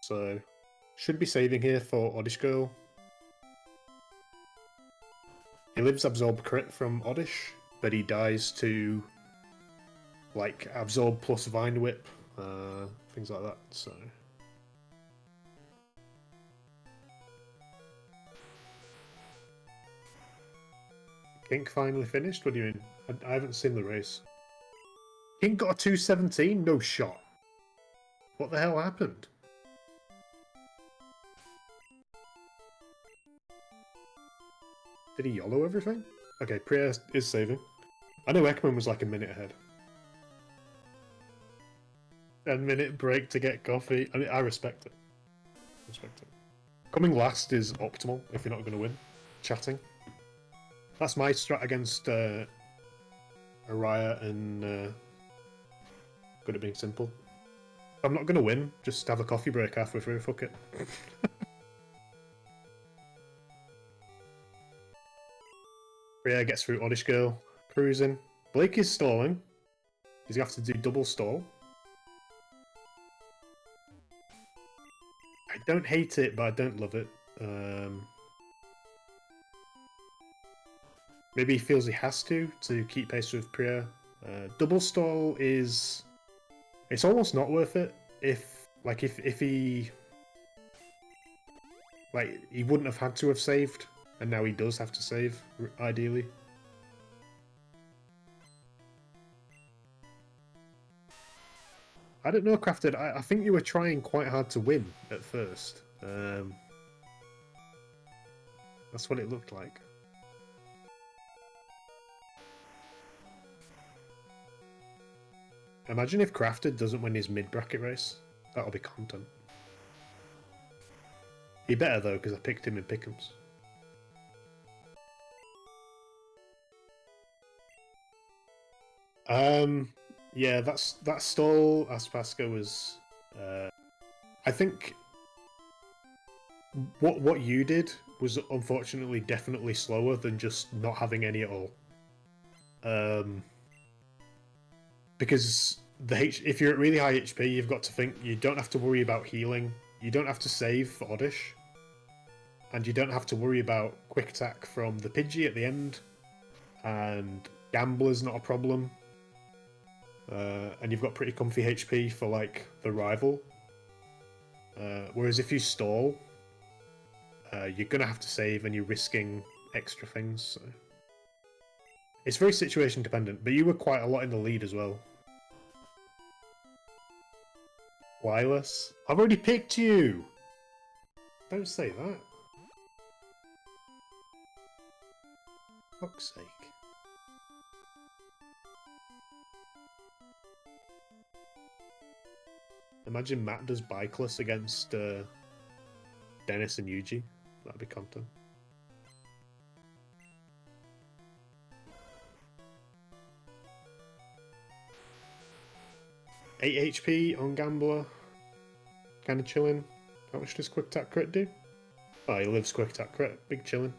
So, should be saving here for Oddish Girl. He lives Absorb Crit from Oddish, but he dies to, like, Absorb plus Vine Whip, things like that, so... Kink finally finished? What do you mean? I haven't seen the race. Kink got a 217? No shot. What the hell happened? Did he YOLO everything? Okay, prierR is saving. I know Ekman was like a minute ahead. 10-minute break to get coffee. I mean, I respect it. Respect it. Coming last is optimal if you're not going to win. Chatting. That's my strat against Araya and good at being simple. If I'm not going to win, just have a coffee break halfway through. Fuck it. prierR gets through Oddish Girl. Cruising. Blake is stalling. He's going to have to do double stall. I don't hate it, but I don't love it. Maybe he feels he has to keep pace with prierR. Double stall is... It's almost not worth it if he... Like, he wouldn't have had to have saved, and now he does have to save, ideally. I don't know, Crafted. I think you were trying quite hard to win at first. That's what it looked like. Imagine if Crafted doesn't win his mid-bracket race. That'll be content. He better, though, because I picked him in Pick'ems. Yeah, that stall Aspasca was... I think... What you did was, unfortunately, definitely slower than just not having any at all. Because if you're at really high HP, you've got to think you don't have to worry about healing, you don't have to save for Oddish, and you don't have to worry about quick attack from the Pidgey at the end, and Gambler's not a problem, and you've got pretty comfy HP for like the rival. Whereas if you stall, you're gonna have to save and you're risking extra things. So. It's very situation dependent, but you were quite a lot in the lead as well. Wireless? I've already picked you! Don't say that. Fuck's sake. Imagine Matt does Bikeless against Dennis and Yuji. That'd be content. $8 HP on Gambler. Kinda chilling. How much does Quick Attack Crit do? Oh, he lives Quick Attack Crit. Big chilling.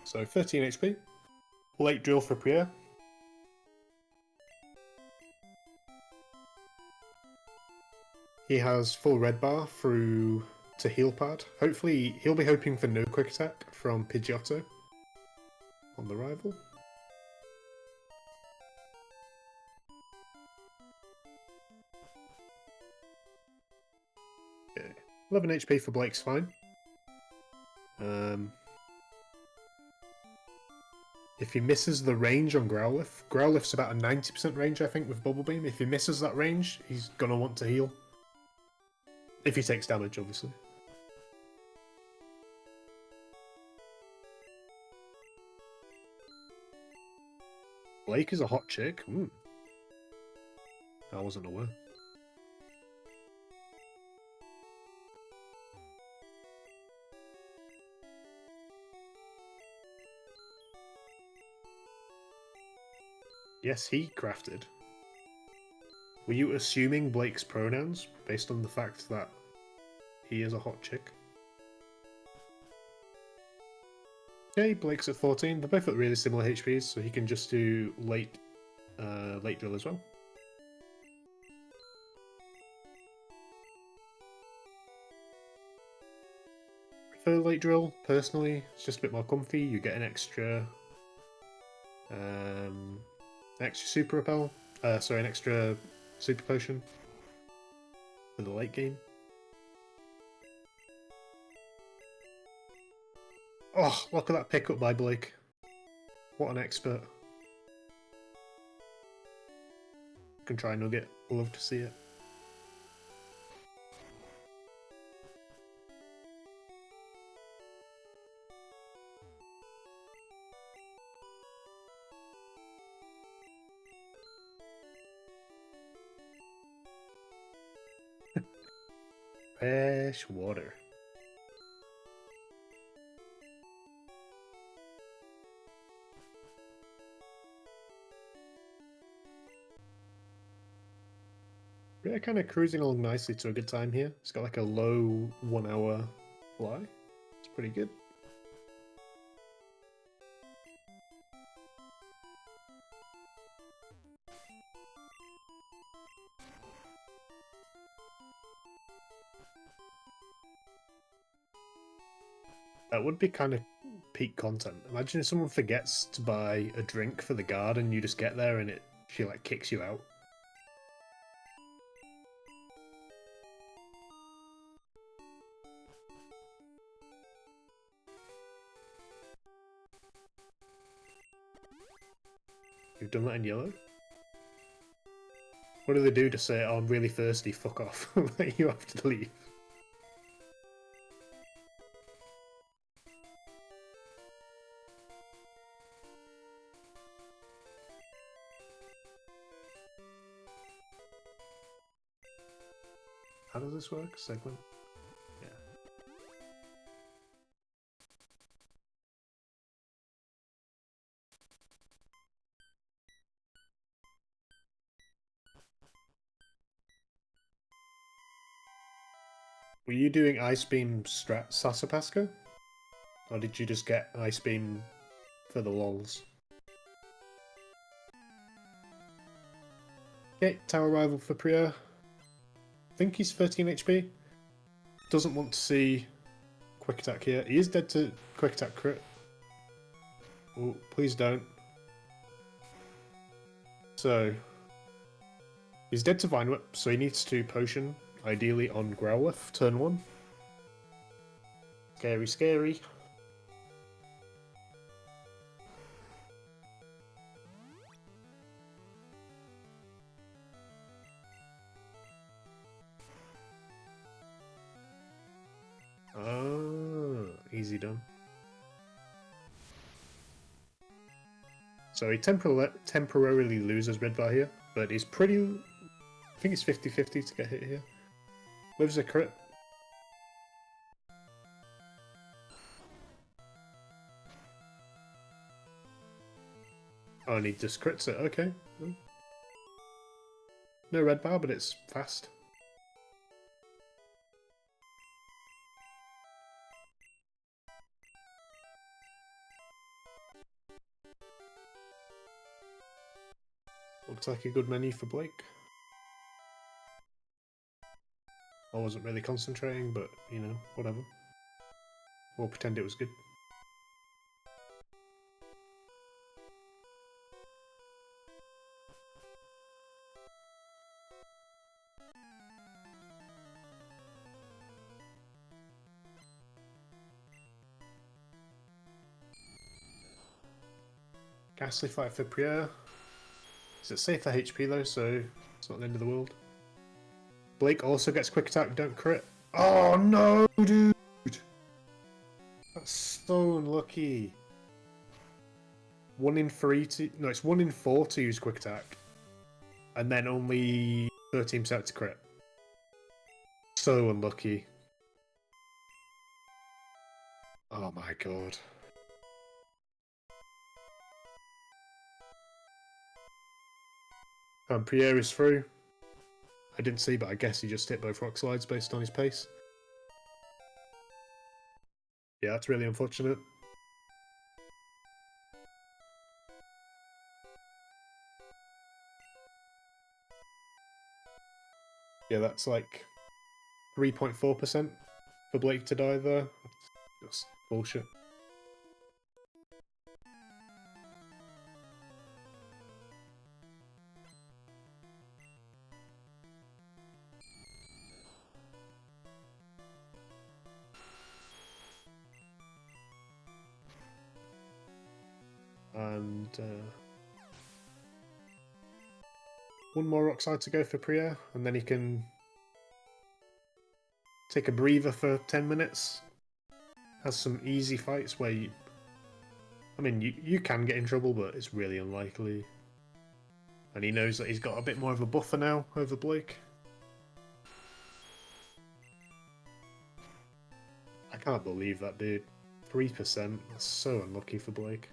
So 13 HP. Late drill for prierR. He has full red bar through to heal pad. Hopefully, he'll be hoping for no quick attack from Pidgeotto on the rival. Okay. 11 HP for Blake's fine. If he misses the range on Growlithe, Growlithe's about a 90% range, I think, with Bubble Beam. If he misses that range, he's gonna want to heal. If he takes damage, obviously. Blake is a hot chick? Ooh. I wasn't aware. Yes, he crafted. Were you assuming Blake's pronouns based on the fact that he is a hot chick? Okay, Blake's at 14. They're both at really similar HPs, so he can just do late drill as well. Prefer late drill, personally. It's just a bit more comfy. You get an extra super repel. Sorry, an extra super potion for the late game. Oh, look at that pickup by Blake. What an expert. You can try Nugget. Love to see it. Fresh water. Yeah, kind of cruising along nicely to a good time here. It's got like a low 1 hour fly. It's pretty good. That would be kind of peak content. Imagine if someone forgets to buy a drink for the guard and you just get there and she like kicks you out. You've done that in yellow? What do they do to say, oh, I'm really thirsty, fuck off, like you have to leave? How does this work? Segment? Yeah. Were you doing Ice Beam Strat Sasapaska? Or did you just get Ice Beam for the lols? Okay, tower rival for prierR. I think he's 13 HP. Doesn't want to see quick attack here. He is dead to quick attack crit. Oh, please don't. So, he's dead to Vine Whip, so he needs to potion, ideally on Growlithe, turn 1. Scary, scary. Oh, easy done. So he temporarily loses red bar here, but he's pretty... I think it's 50-50 to get hit here. Lives a crit. Oh, and he just crits it, okay. No red bar, but it's fast. Looks like a good menu for Blake. I wasn't really concentrating, but, you know, whatever. We'll pretend it was good. Ghastly fight for prierR. It's at safer HP though, so it's not the end of the world. Blake also gets quick attack, don't crit. Oh no, dude! That's so unlucky. 1 in 3 to... No, it's 1 in 4 to use quick attack. And then only 13% to crit. So unlucky. Oh my god. And prierR is through. I didn't see, but I guess he just hit both rock slides based on his pace. Yeah, that's really unfortunate. Yeah, that's like 3.4% for Blake to die there. That's just bullshit. And one more rock slide to go for prierR, and then he can take a breather for 10 minutes. Has some easy fights where you... I mean, you can get in trouble, but it's really unlikely. And he knows that he's got a bit more of a buffer now over Blake. I can't believe that, dude. 3%. That's so unlucky for Blake.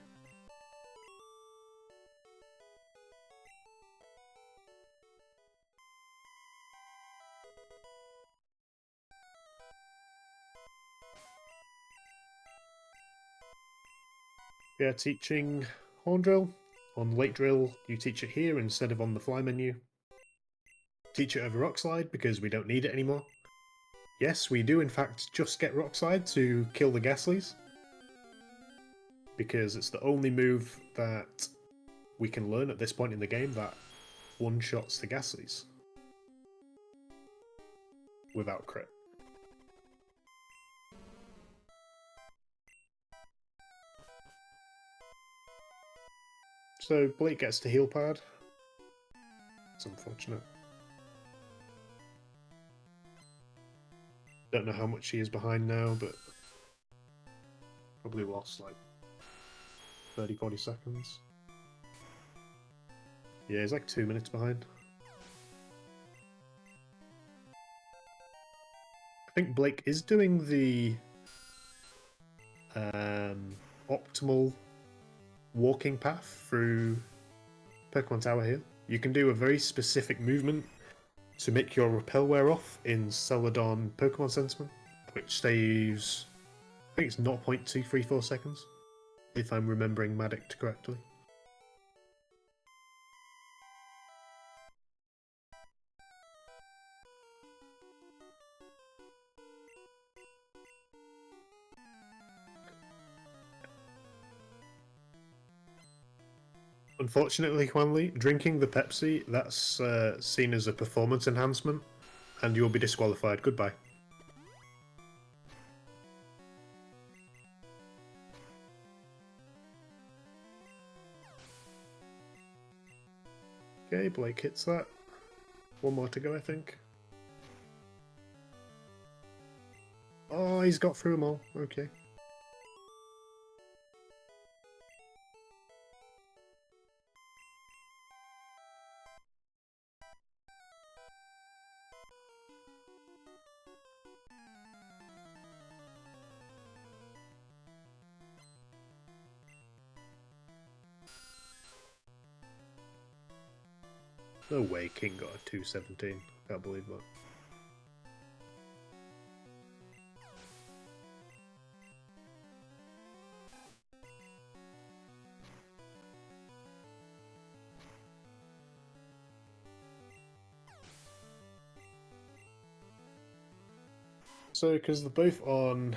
Yeah, teaching Horn Drill. On Lake Drill, you teach it here instead of on the fly menu. Teach it over Rock Slide because we don't need it anymore. Yes, we do in fact just get Rock Slide to kill the Ghastlies, because it's the only move that we can learn at this point in the game that one-shots the Ghastlies without crit. So Blake gets to heal pad. It's unfortunate. Don't know how much he is behind now, but probably lost like 30-40 seconds. Yeah, he's like 2 minutes behind. I think Blake is doing the optimal walking path through Pokemon Tower here. You can do a very specific movement to make your repel wear off in Celadon Pokemon Sentiment, which saves, I think it's 0.234 seconds, if I'm remembering Maddox correctly. Unfortunately, Huanli, drinking the Pepsi, that's seen as a performance enhancement, and you'll be disqualified. Goodbye. Okay, Blake hits that. One more to go, I think. Oh, he's got through them all. Okay. No way King got a 217. Can't believe that. So, because they're both on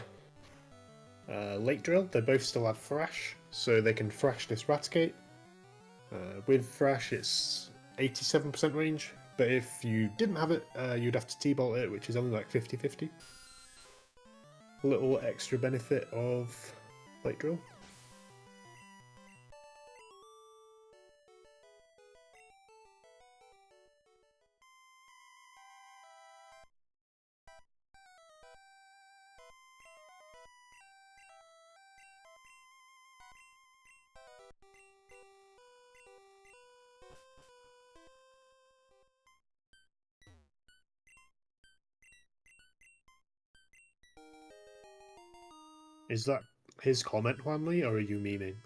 Lake Drill, they both still have Thrash, so they can Thrash this Raticate. With Thrash, it's 87% range, but if you didn't have it, you'd have to T-Bolt it, which is only like 50-50. A little extra benefit of Lake Drill. Is that his comment, Wanley, or are you memeing?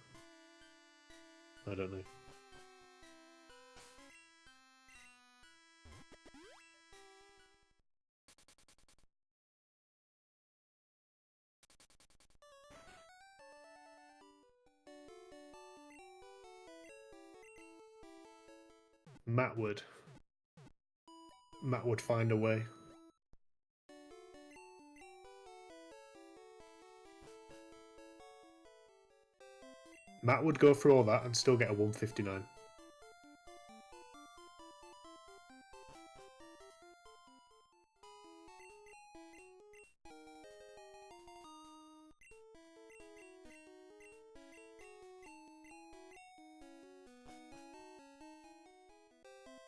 I don't know. Matt would. Matt would find a way. Matt would go through all that and still get a 159.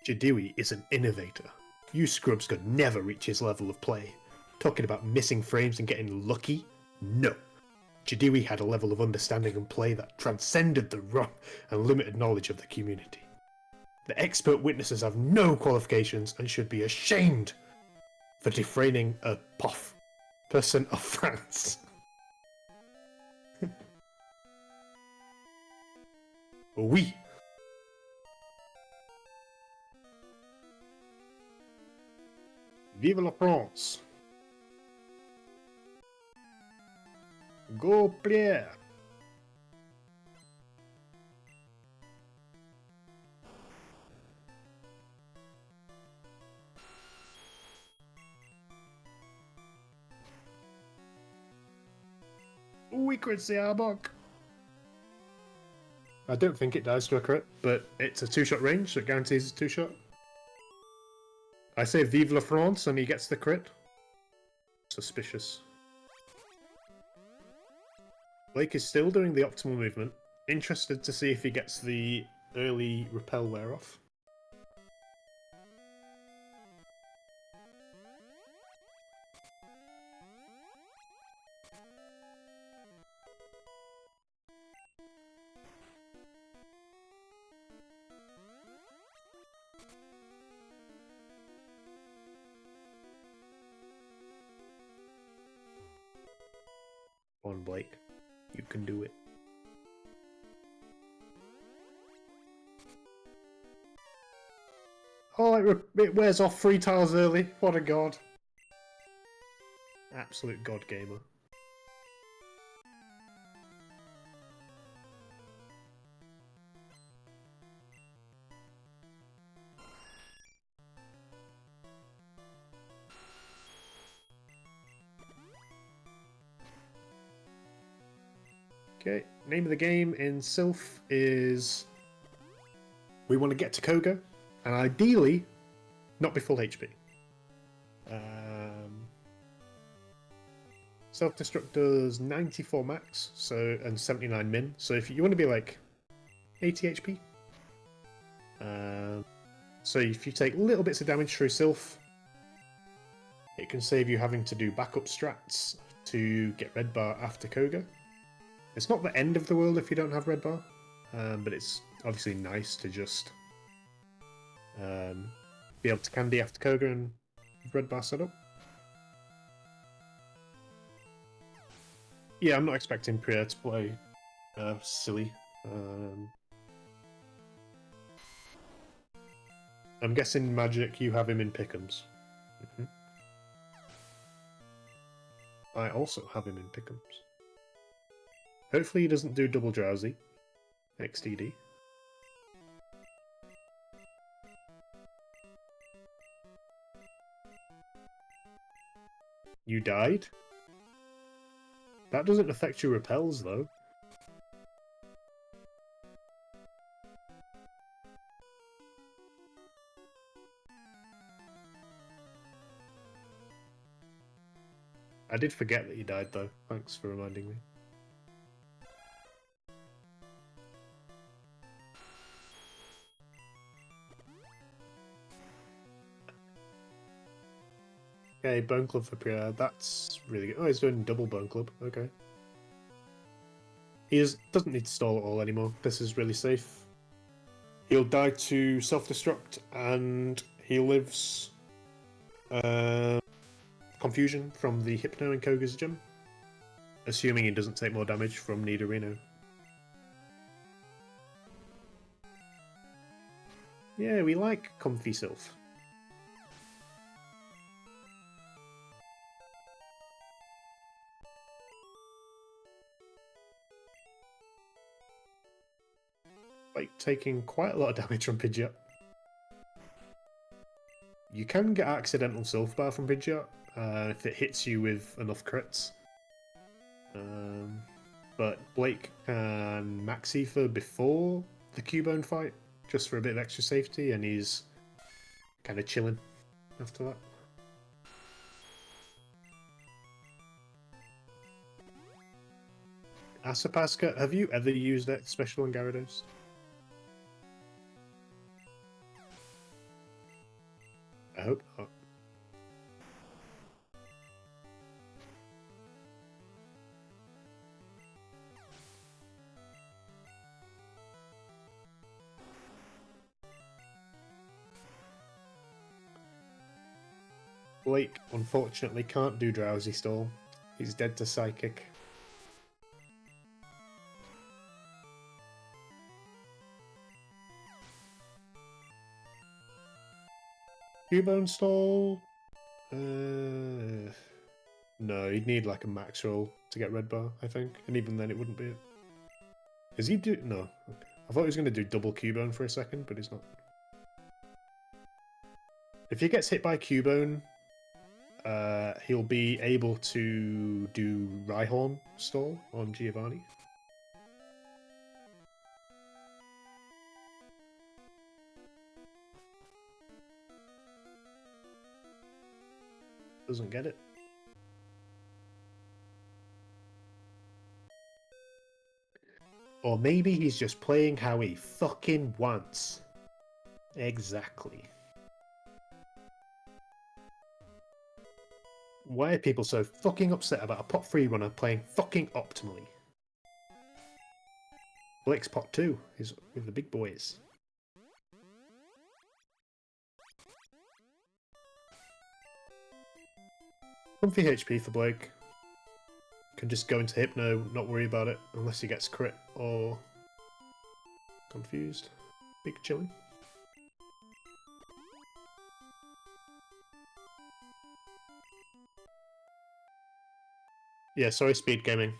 Jadiri is an innovator. You scrubs could never reach his level of play. Talking about missing frames and getting lucky? No. Jadiri had a level of understanding and play that transcended the raw and limited knowledge of the community. The expert witnesses have no qualifications and should be ashamed for defraining a POF, person of France. Oui. Vive la France! Go prierR! We could see our bug. I don't think it dies to a crit, but it's a 2-shot range, so it guarantees a 2-shot. I say Vive la France and he gets the crit. Suspicious. Blake is still doing the optimal movement. Interested to see if he gets the early repel wear off. Come on, Blake. You can do it. Oh, it wears off 3 tiles early. What a god. Absolute god gamer. Okay, name of the game in Sylph is we want to get to Koga, and ideally not be full HP. Self-destruct does 94 max, so and 79 min. So if you want to be like 80 HP, so if you take little bits of damage through Sylph, it can save you having to do backup strats to get red bar after Koga. It's not the end of the world if you don't have red bar, but it's obviously nice to just be able to candy after Koga and red bar setup. Yeah, I'm not expecting prierR to play silly. I'm guessing Magic, you have him in Pick'ems. I also have him in Pick'ems. Hopefully he doesn't do double drowsy. XDD. You died? That doesn't affect your repels, though. I did forget that you died, though. Thanks for reminding me. Okay, Bone Club for prierR. That's really good. Oh, he's doing double Bone Club. Okay. He doesn't need to stall at all anymore. This is really safe. He'll die to self-destruct, and he lives confusion from the Hypno in Koga's gym. Assuming he doesn't take more damage from Nidorino. Yeah, we like comfy Sylph. Like taking quite a lot of damage from Pidgeot. You can get accidental Silph Bar from Pidgeot if it hits you with enough crits. But Blake can Maxi for before the Cubone fight, just for a bit of extra safety, and he's kind of chilling after that. Asapaska, have you ever used X Special on Gyarados? I hope not. Blake, unfortunately, can't do Drowsy Storm. He's dead to Psychic. Cubone Stall? No, he'd need like a max roll to get Red Bar, I think. And even then it wouldn't be it. Is he do... No. Okay. I thought he was going to do double Cubone for a second, but he's not. If he gets hit by Cubone, he'll be able to do Rhyhorn Stall on Giovanni. Doesn't get it. Or maybe he's just playing how he fucking wants. Exactly. Why are people so fucking upset about a pot 3 runner playing fucking optimally? Blake's pot 2 is with the big boys. Comfy HP for Blake. Can just go into Hypno, not worry about it, unless he gets crit or confused. Big chilling. Yeah, sorry, Speed Gaming.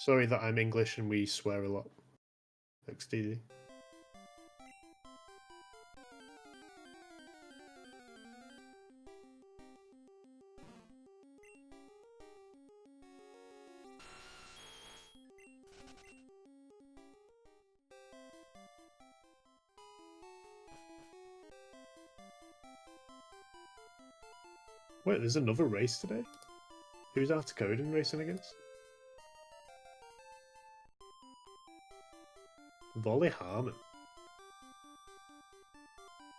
Sorry that I'm English and we swear a lot. XDD. Wait, there's another race today? Who's Articoden racing against? Volley Harmon.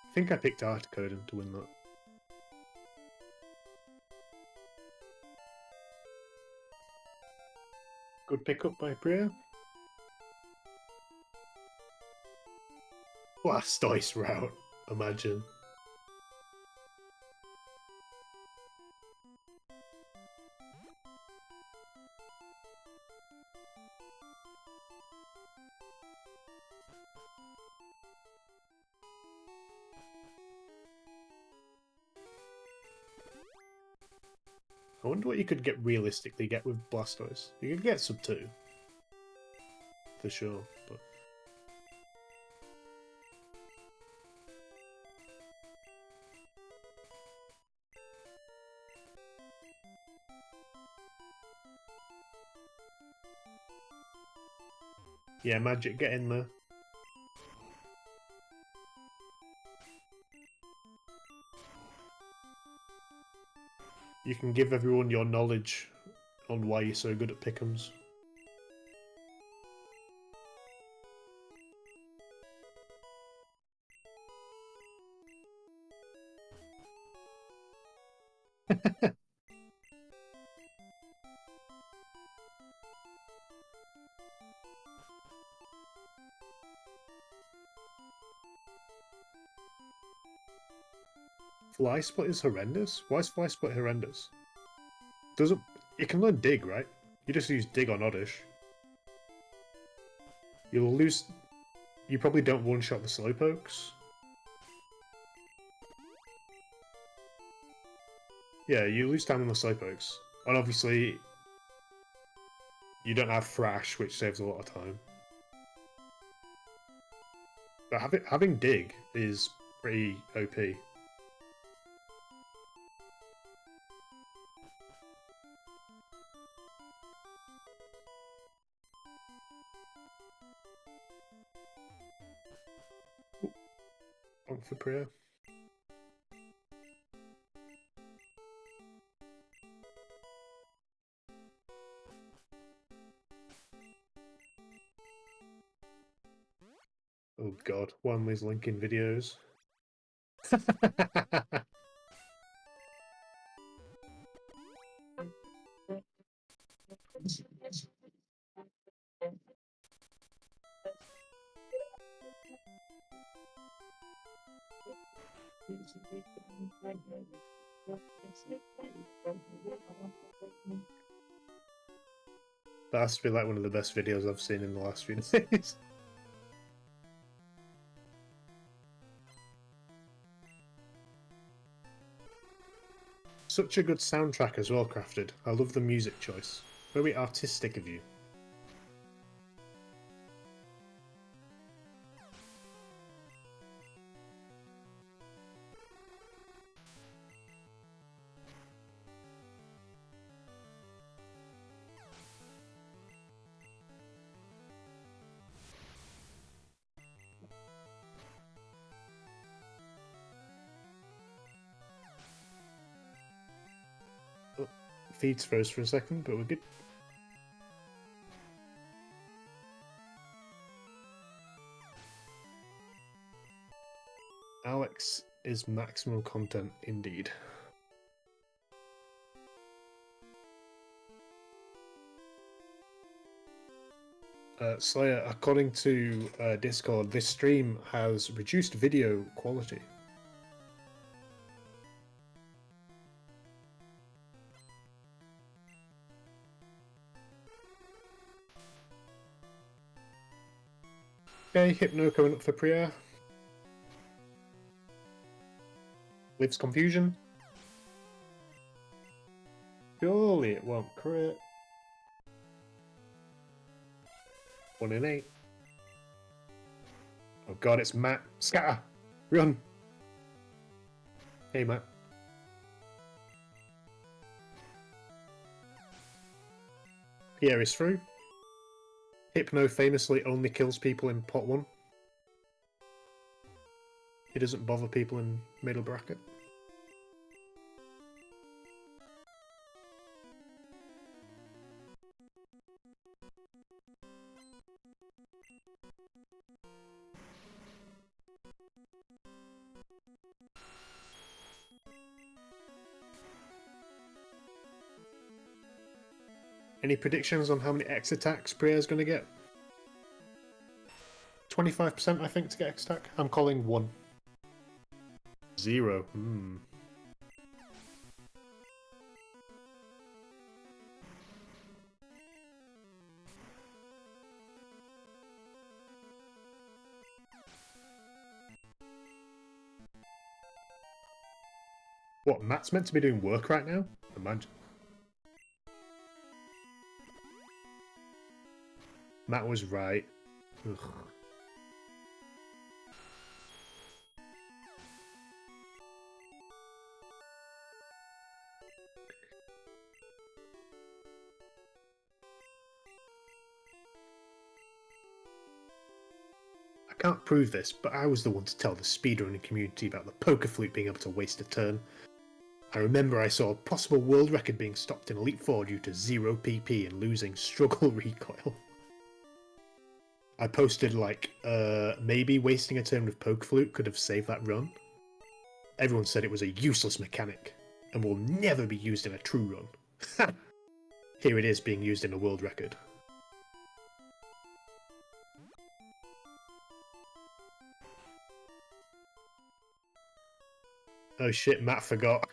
I think I picked Articoden to win that. Good pickup by Priya. Blastoise route, imagine. I wonder what you could realistically get with Blastoise. You could get sub 2. For sure, but... Yeah, Magic, get in there. You can give everyone your knowledge on why you're so good at pick'ems. Fly Split is horrendous? Why is Fly Split horrendous? Doesn't... You can learn Dig, right? You just use Dig on Oddish. You'll lose... You probably don't one-shot the Slowpokes. Yeah, you lose time on the Slowpokes. And obviously... You don't have Thrash, which saves a lot of time. But having Dig is pretty OP. One for Priya. Oh god, one of these linking videos. That has to be like one of the best videos I've seen in the last few days. Such a good soundtrack as well, Crafted. I love the music choice. Very artistic of you. Oh, feeds froze for a second, but we're good. Alex is maximum content indeed. Slayer, according to Discord, this stream has reduced video quality. Okay, Hypno coming up for Priya. Lives Confusion. Surely it won't crit. 1 in 8. Oh god, it's Matt. Scatter! Run! Hey, Matt. Pierre is through. Hypno famously only kills people in pot 1. He doesn't bother people in middle bracket. Any predictions on how many X attacks Priya's going to get? 25% I think to get X attack. I'm calling 1. 0. What, Matt's meant to be doing work right now? Imagine. Matt was right. Ugh. I can't prove this, but I was the one to tell the speedrunning community about the poker flute being able to waste a turn. I remember I saw a possible world record being stopped in Elite 4 due to 0 PP and losing struggle recoil. I posted like, maybe wasting a turn with poker flute could have saved that run. Everyone said it was a useless mechanic and will never be used in a true run. Here it is being used in a world record. Oh shit, Matt forgot.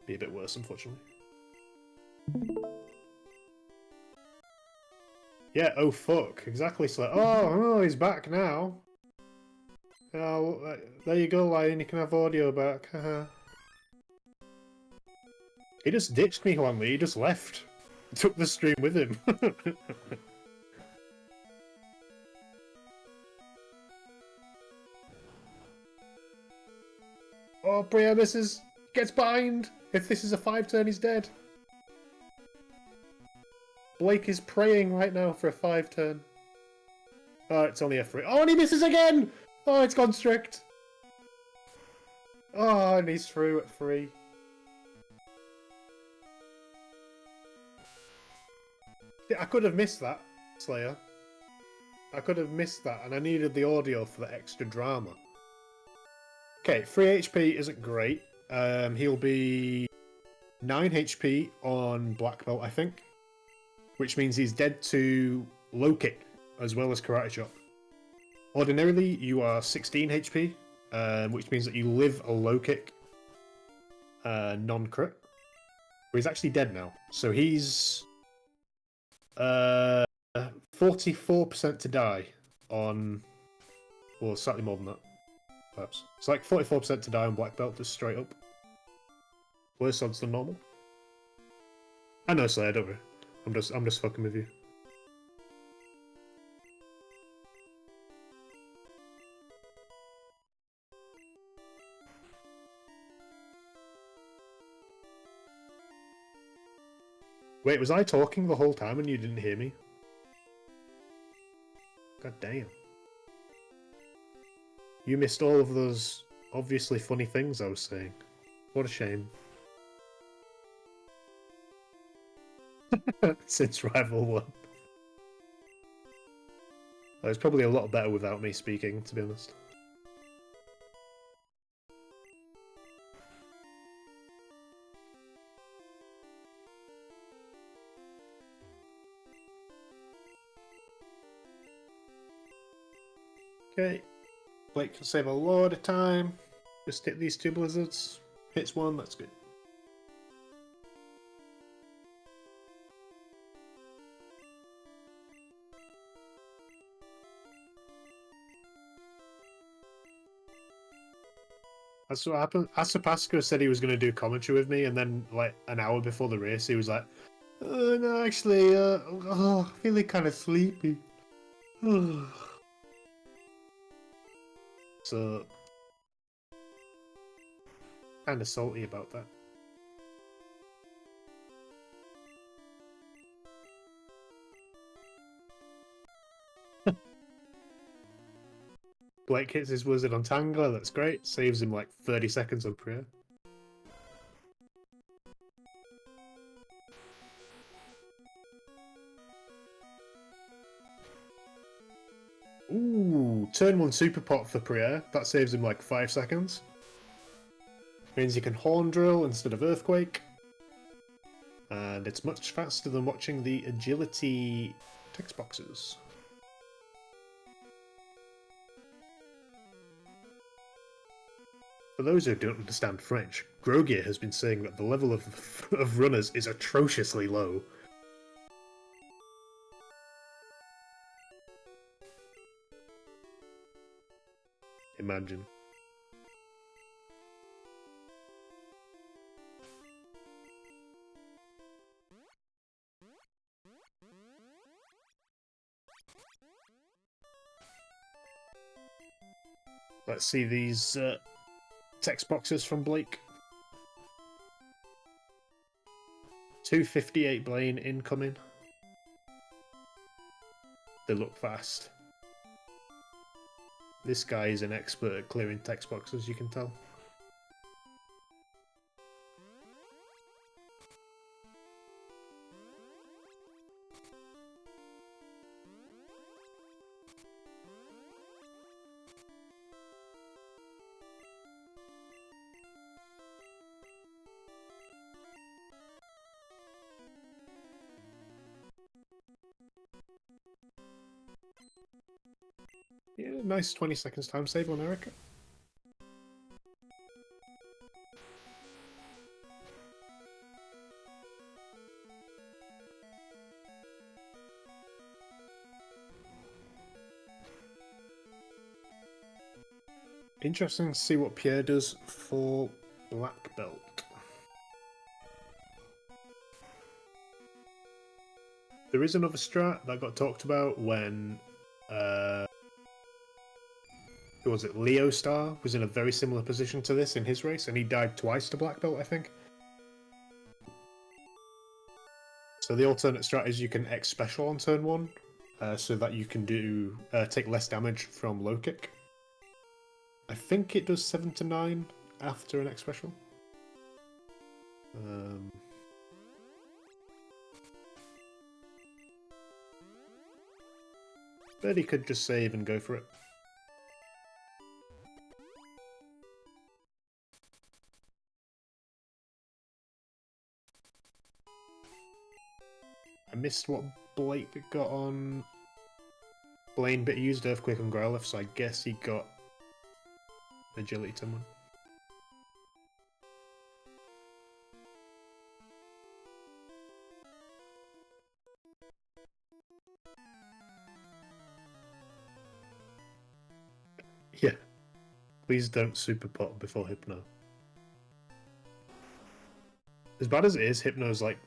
Be a bit worse, unfortunately. Yeah, oh fuck, exactly. So, oh, he's back now. Oh, there you go, Lion, you can have audio back. He just ditched me, Huanli, he just left. Took the stream with him. Oh, prierR gets behind! If this is a 5-turn, he's dead. Blake is praying right now for a 5-turn. Oh, it's only a 3. Oh, and he misses again! Oh, it's gone strict. Oh, and he's through at 3. I could have missed that, Slayer. I could have missed that, and I needed the audio for the extra drama. Okay, 3 HP isn't great. He'll be 9 HP on Black Belt, I think. Which means he's dead to low kick, as well as karate chop. Ordinarily, you are 16 HP, which means that you live a low kick non-crit. But he's actually dead now. So he's 44% to die on... Well, slightly more than that, perhaps. It's like 44% to die on Black Belt, just straight up. Worse odds than normal. I know, Slayer, don't worry. I'm just fucking with you. Wait, was I talking the whole time and you didn't hear me? God damn. You missed all of those obviously funny things I was saying. What a shame. Since Rival 1. It's probably a lot better without me speaking, to be honest. Okay, Blake can save a lot of time. Just hit these 2 blizzards. Hits 1, that's good. That's what happened. Asapasco said he was going to do commentary with me, and then, like, an hour before the race, he was like, no, actually, feeling kind of sleepy. So, kind of salty about that. Blake hits his wizard on Tangler, that's great. Saves him like 30 seconds on Priya. Ooh, turn 1 super pot for Priya. That saves him like 5 seconds. Means he can horn drill instead of earthquake. And it's much faster than watching the agility text boxes. For those who don't understand French, Grogier has been saying that the level of runners is atrociously low. Imagine. Let's see these text boxes from Blake. 258 Blaine incoming. They look fast. This guy is an expert at clearing text boxes, you can tell. Yeah, nice 20 seconds time save on Erica. Interesting to see what Pierre does for black belt. There is another strat that got talked about when who was it? Leo Star was in a very similar position to this in his race, and he died twice to black belt, I think. So the alternate strat is you can X special on turn 1, so that you can do take less damage from low kick. I think it does 7 to 9 after an X special. But he could just save and go for it. I missed what Blake got on Blaine, but he used Earthquake on Growlithe, so I guess he got Agility to one. Yeah. Please don't super pot before Hypno. As bad as it is, Hypno's like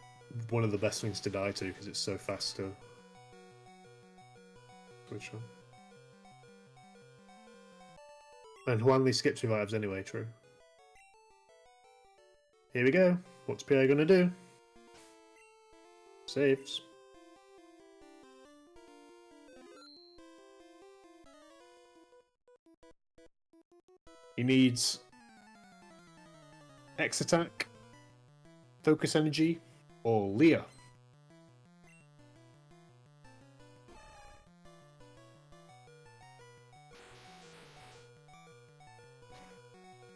one of the best things to die to because it's so fast to switch on. And Huanli skips revives anyway, true. Here we go. What's Pierre gonna do? Saves. He needs X attack, focus energy, or Leah.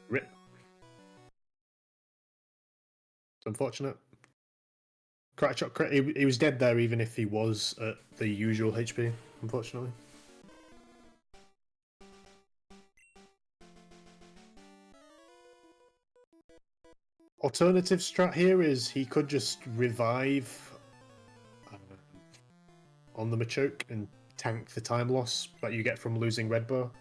Rip. It's unfortunate. He was dead there even if he was at the usual HP, unfortunately. Alternative strat here is he could just revive on the Machoke and tank the time loss that you get from losing Red Bar.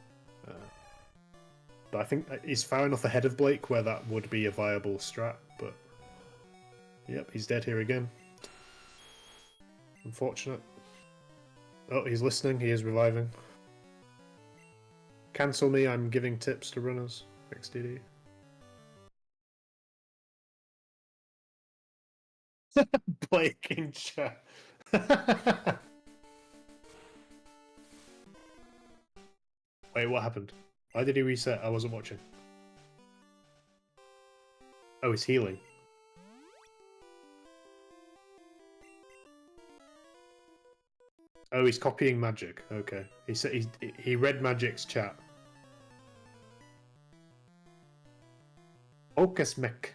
But I think he's far enough ahead of Blake where that would be a viable strat, but yep, he's dead here again. Unfortunate. Oh, he's listening, he is reviving. Cancel me, I'm giving tips to runners. XDD. Blake in chat. Wait, what happened? Why did he reset? I wasn't watching. Oh, he's healing. Oh, he's copying magic. Okay. He said he read Magic's chat. Focus, mech.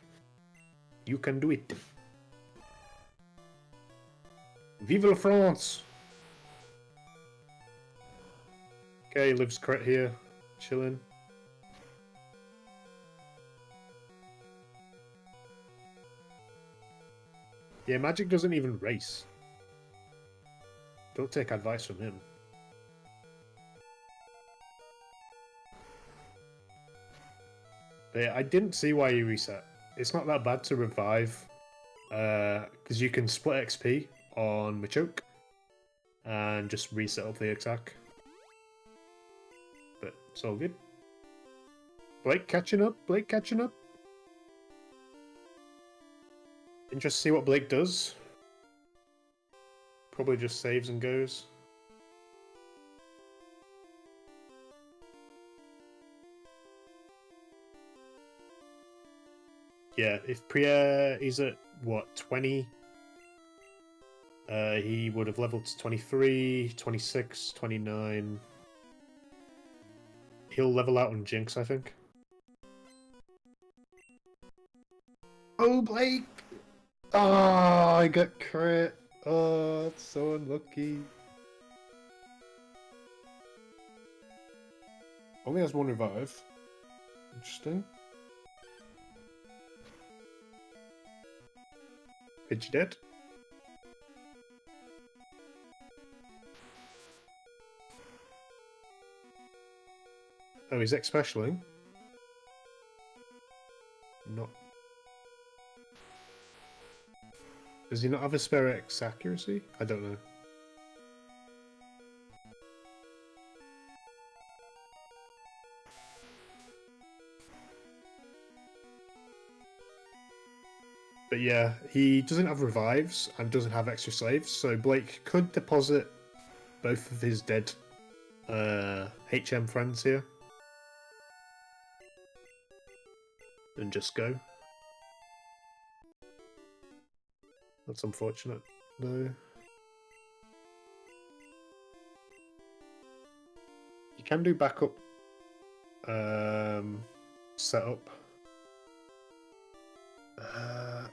You can do it. Vive la France! Okay, he lives correct here. Chilling. Yeah, Magic doesn't even race. Don't take advice from him. But yeah, I didn't see why you reset. It's not that bad to revive. Because you can split XP on Machoke. And just reset up the attack. But it's all good. Blake catching up. Blake catching up. Interested to see what Blake does. Probably just saves and goes. Yeah, if prierR is at, what, 20? He would have leveled to 23, 26, 29. He'll level out on Jinx, I think. Oh, Blake! Oh, I got crit. Oh, that's so unlucky. Only has one revive. Interesting. Pidgey dead. Oh, he's X-Specialing. Not. Does he not have a spare X accuracy? I don't know. But yeah, he doesn't have revives and doesn't have extra slaves, so Blake could deposit both of his dead HM friends here. And just go. That's unfortunate, though. You can do backup setup.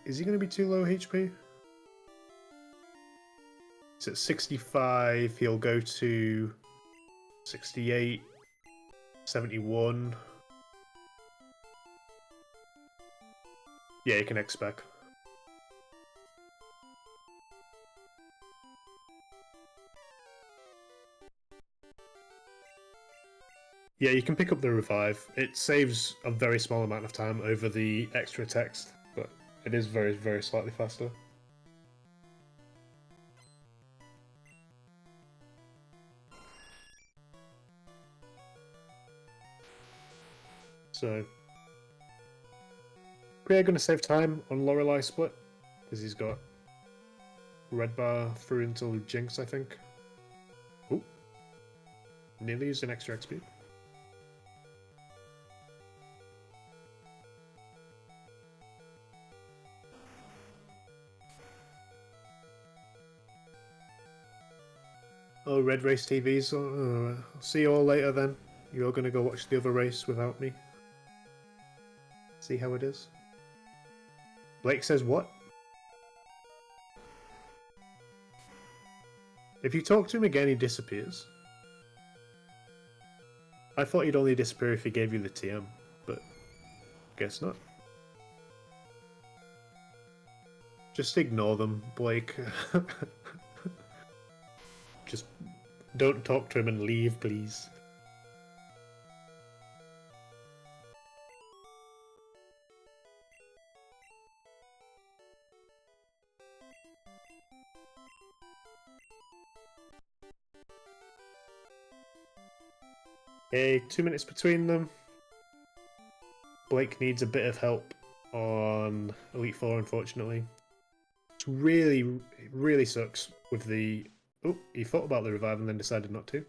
Is he going to be too low HP? He's at 65, he'll go to 68, 71. Yeah, you can expect. Yeah, you can pick up the revive. It saves a very small amount of time over the extra text, but it is very, very slightly faster. So, we're going to save time on Lorelei split, because he's got red bar through until Jinx, I think. Ooh. Nearly used an extra XP. Oh, Red Race TV's. I'll see you all later then. You're going to go watch the other race without me. See how it is? Blake says what? If you talk to him again, he disappears. I thought he'd only disappear if he gave you the TM, but guess not. Just ignore them, Blake. Just don't talk to him and leave, please. Okay, 2 minutes between them. Blake needs a bit of help on Elite Four, unfortunately. It's really sucks with the... Oh, he thought about the revive and then decided not to.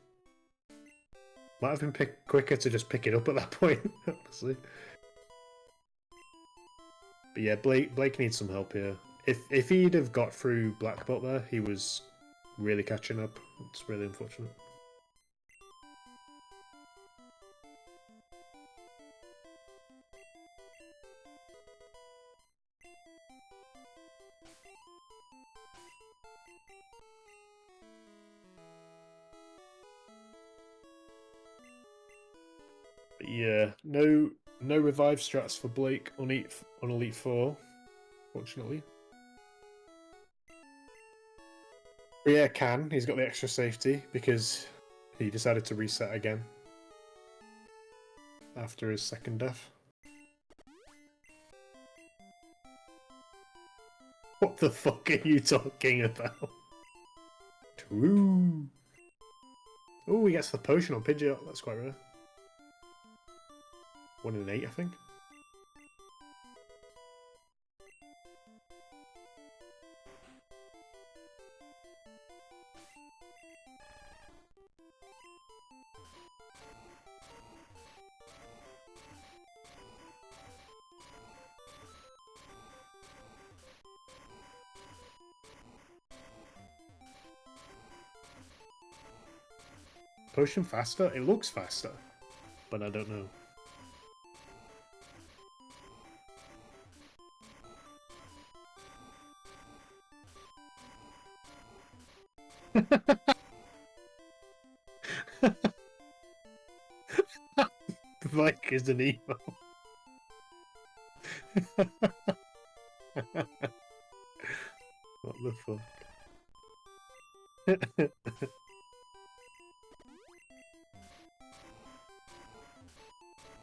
Might have been quicker to just pick it up at that point, honestly. But yeah, Blake needs some help here. If he'd have got through Black Belt there, he was really catching up. It's really unfortunate. But yeah, no revive strats for Blake on Elite Four, fortunately. Yeah, can. He's got the extra safety because he decided to reset again after his second death. What the fuck are you talking about? True. Oh, he gets the potion on Pidgeot. That's quite rare. 1 in 8, I think. Potion faster? It looks faster, but I don't know. Mike is an emo. What the fuck?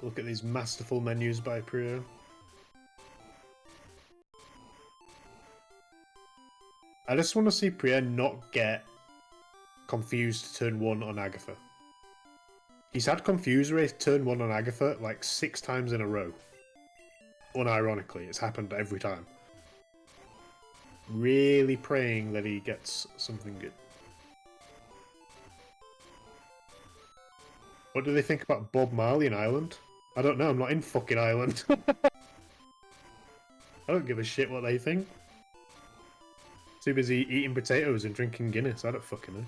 Look at these masterful menus by prierR. I just want to see prierR not get confused turn 1 on Agatha. He's had confuse rate turn 1 on Agatha like 6 times in a row. Unironically, it's happened every time. Really praying that he gets something good. What do they think about Bob Marley in Ireland? I don't know, I'm not in fucking Ireland. I don't give a shit what they think. Too busy eating potatoes and drinking Guinness, I don't fucking know.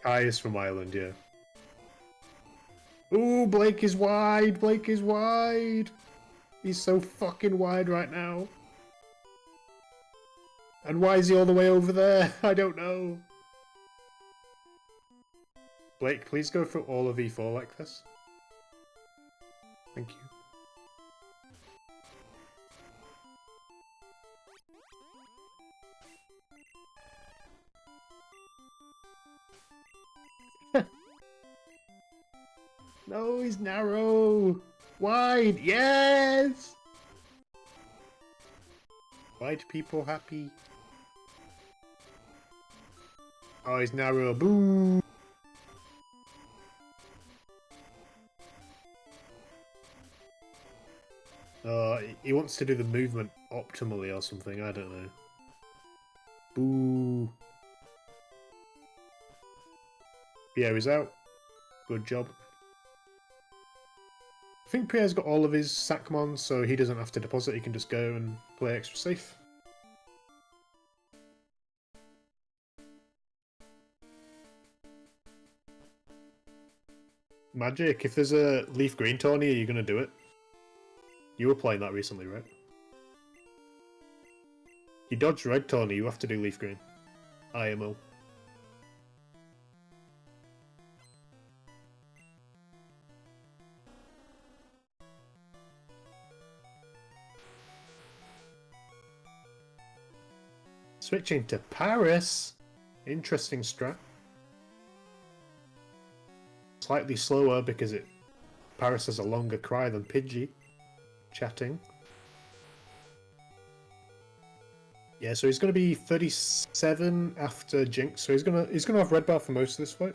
Kai is from Ireland, yeah. Ooh, Blake is wide! Blake is wide! He's so fucking wide right now. And why is he all the way over there? I don't know. Blake, please go through all of E4 like this. Thank you. No, he's narrow. Wide, yes! Wide people happy. Oh, he's narrow. Boo! He wants to do the movement optimally or something, I don't know. Boo! Yeah, he's out. Good job. I think prierR's got all of his Sackmons, so he doesn't have to deposit, he can just go and play extra safe. Magic, if there's a Leaf Green tourney, are you going to do it? You were playing that recently, right? You dodged Red tourney, you have to do Leaf Green. IMO. Switching to Paris. Interesting strat. Slightly slower because Paris has a longer cry than Pidgey. Chatting. Yeah, so he's going to be 37 after Jinx, so he's gonna have red bar for most of this fight.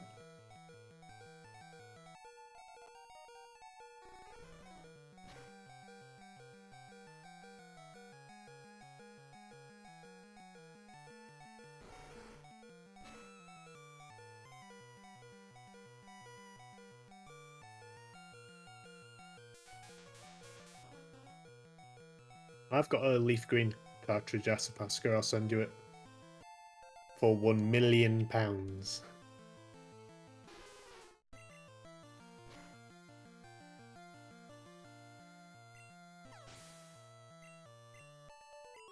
I've got a Leaf Green cartridge, Asapaska, I'll send you it. For £1 million.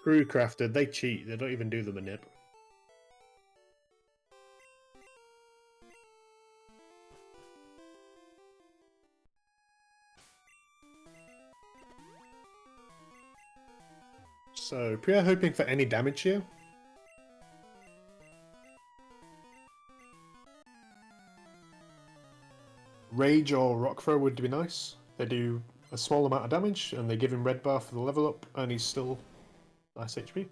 Crew crafted, they cheat, they don't even do them a nip. So, Priya hoping for any damage here. Rage or Rock Throw would be nice. They do a small amount of damage, and they give him red bar for the level up, and he's still nice HP.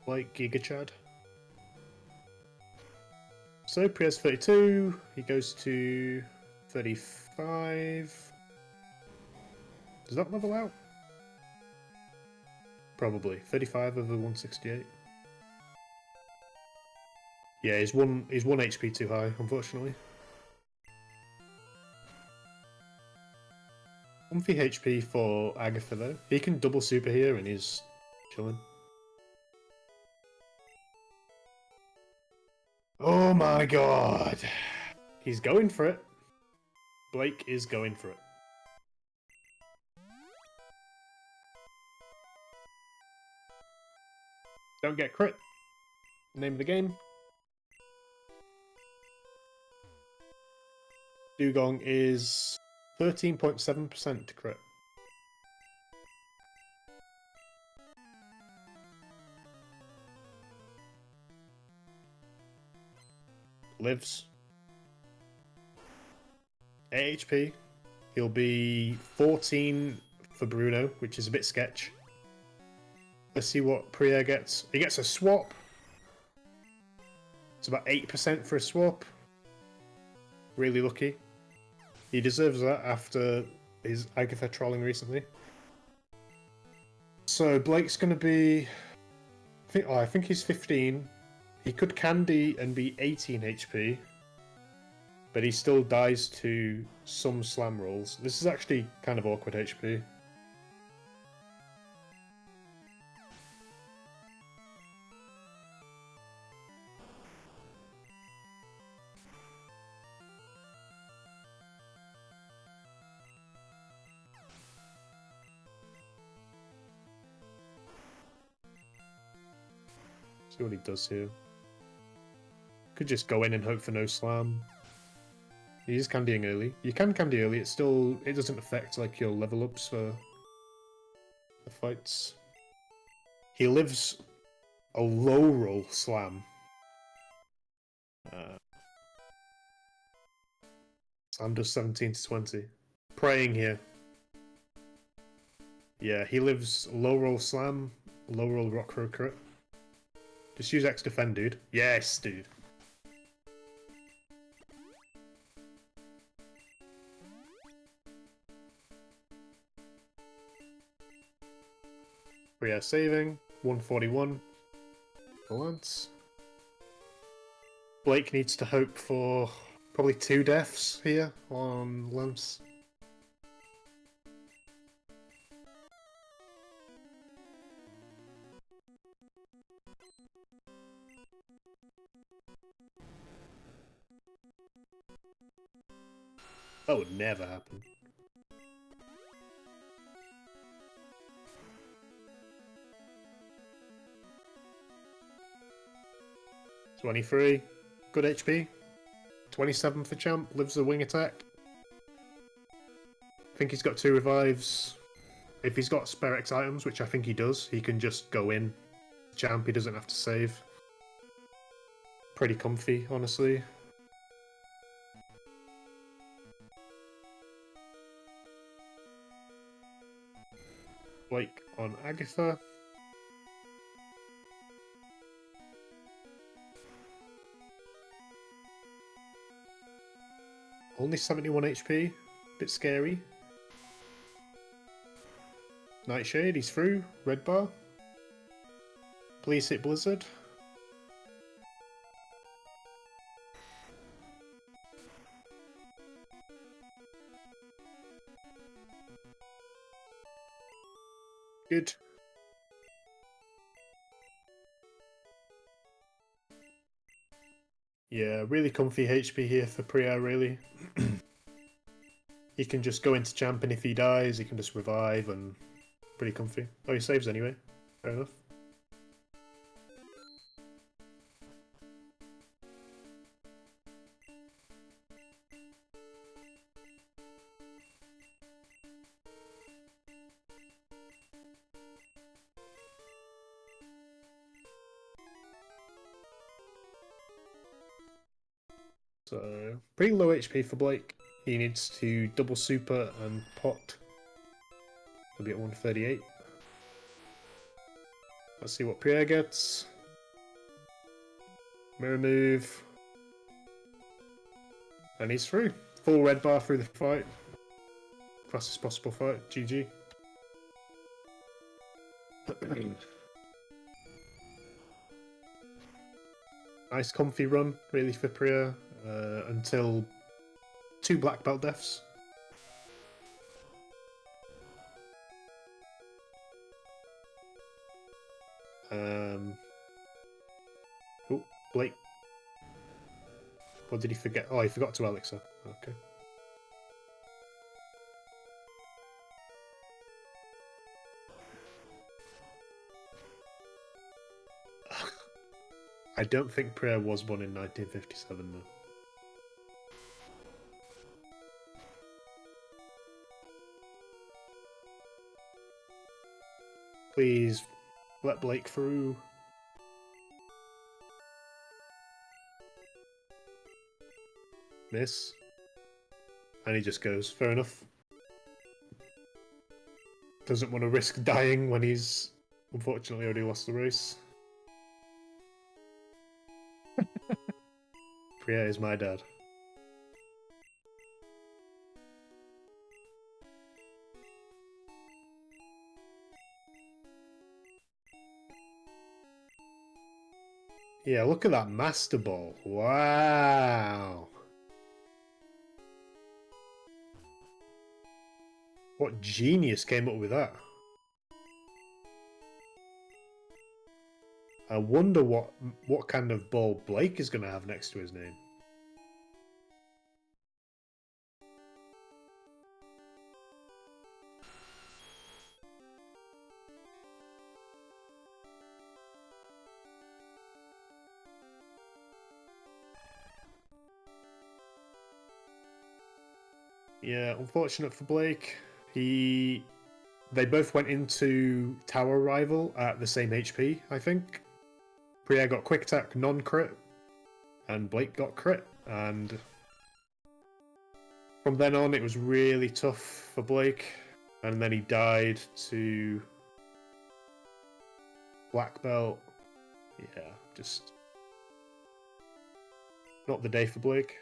Like Giga Chad. So Priya's 32, he goes to 35. Does that level out? Probably. 35 over 168. Yeah, he's one HP too high, unfortunately. 1 HP for Agatha though. He can double super here and he's chilling. Oh my god. He's going for it. Blake is going for it. Don't get crit. Name of the game. Dugong is 13.7% to crit. Lives. 8 HP. He'll be 14 for Bruno, which is a bit sketch. Let's see what Priya gets. He gets a swap. It's about 8% for a swap. Really lucky. He deserves that after his Agatha trolling recently. So Blake's going to be... I think he's 15. He could candy and be 18 HP. But he still dies to some slam rolls. This is actually kind of awkward HP. See what he does here. Could just go in and hope for no slam. He's candying early. You can candy early, it doesn't affect like your level ups for the fights. He lives a low roll slam. Slam does 17 to 20. Praying here. Yeah, he lives low roll slam, low roll rock throw crit. Just use X defend, dude. Yes, dude. We are saving 141. Balance. Blake needs to hope for probably 2 deaths here on Lance. That would never happen. $23, good HP. 27 for champ, lives the wing attack. I think he's got 2 revives. If he's got spare X items, which I think he does, he can just go in. Champ, he doesn't have to save. Pretty comfy, honestly. Blake on Agatha. Only 71 HP. Bit scary. Nightshade, he's through. Red bar. Please hit Blizzard. Good. Yeah, really comfy HP here for prierR, really. He can just go into champ, and if he dies, he can just revive, and pretty comfy. Oh, he saves anyway. Fair enough. So, pretty low HP for Blake. He needs to double super and pot. He'll be at 138. Let's see what prierR gets. Mirror move. And he's through. Full red bar through the fight. Fastest possible fight. GG. Nice comfy run, really, for prierR. Until 2 black belt deaths. Oh, Blake. What did he forget? Oh, he forgot to Elixir. Okay. I don't think prierR was born in 1957, though. Please let Blake through. Miss. And he just goes. Fair enough. Doesn't want to risk dying when he's unfortunately already lost the race. prierR is my dad. Yeah, look at that Master Ball. Wow. What genius came up with that? I wonder what kind of ball Blake is going to have next to his name. Yeah, unfortunate for Blake. They both went into Tower Rival at the same HP, I think. prierR got quick attack, non-crit, and Blake got crit. And from then on, it was really tough for Blake. And then he died to black belt. Yeah, just not the day for Blake.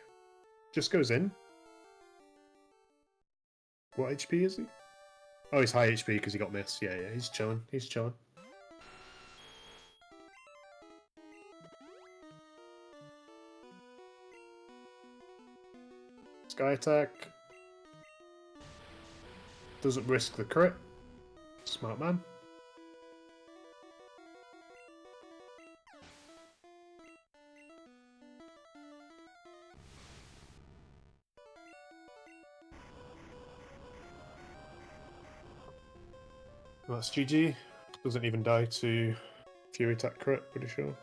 Just goes in. What HP is he? Oh, he's high HP because he got missed. Yeah, he's chilling. He's chilling. Sky attack. Doesn't risk the crit. Smart man. That's GG. Doesn't even die to Fury attack crit, pretty sure.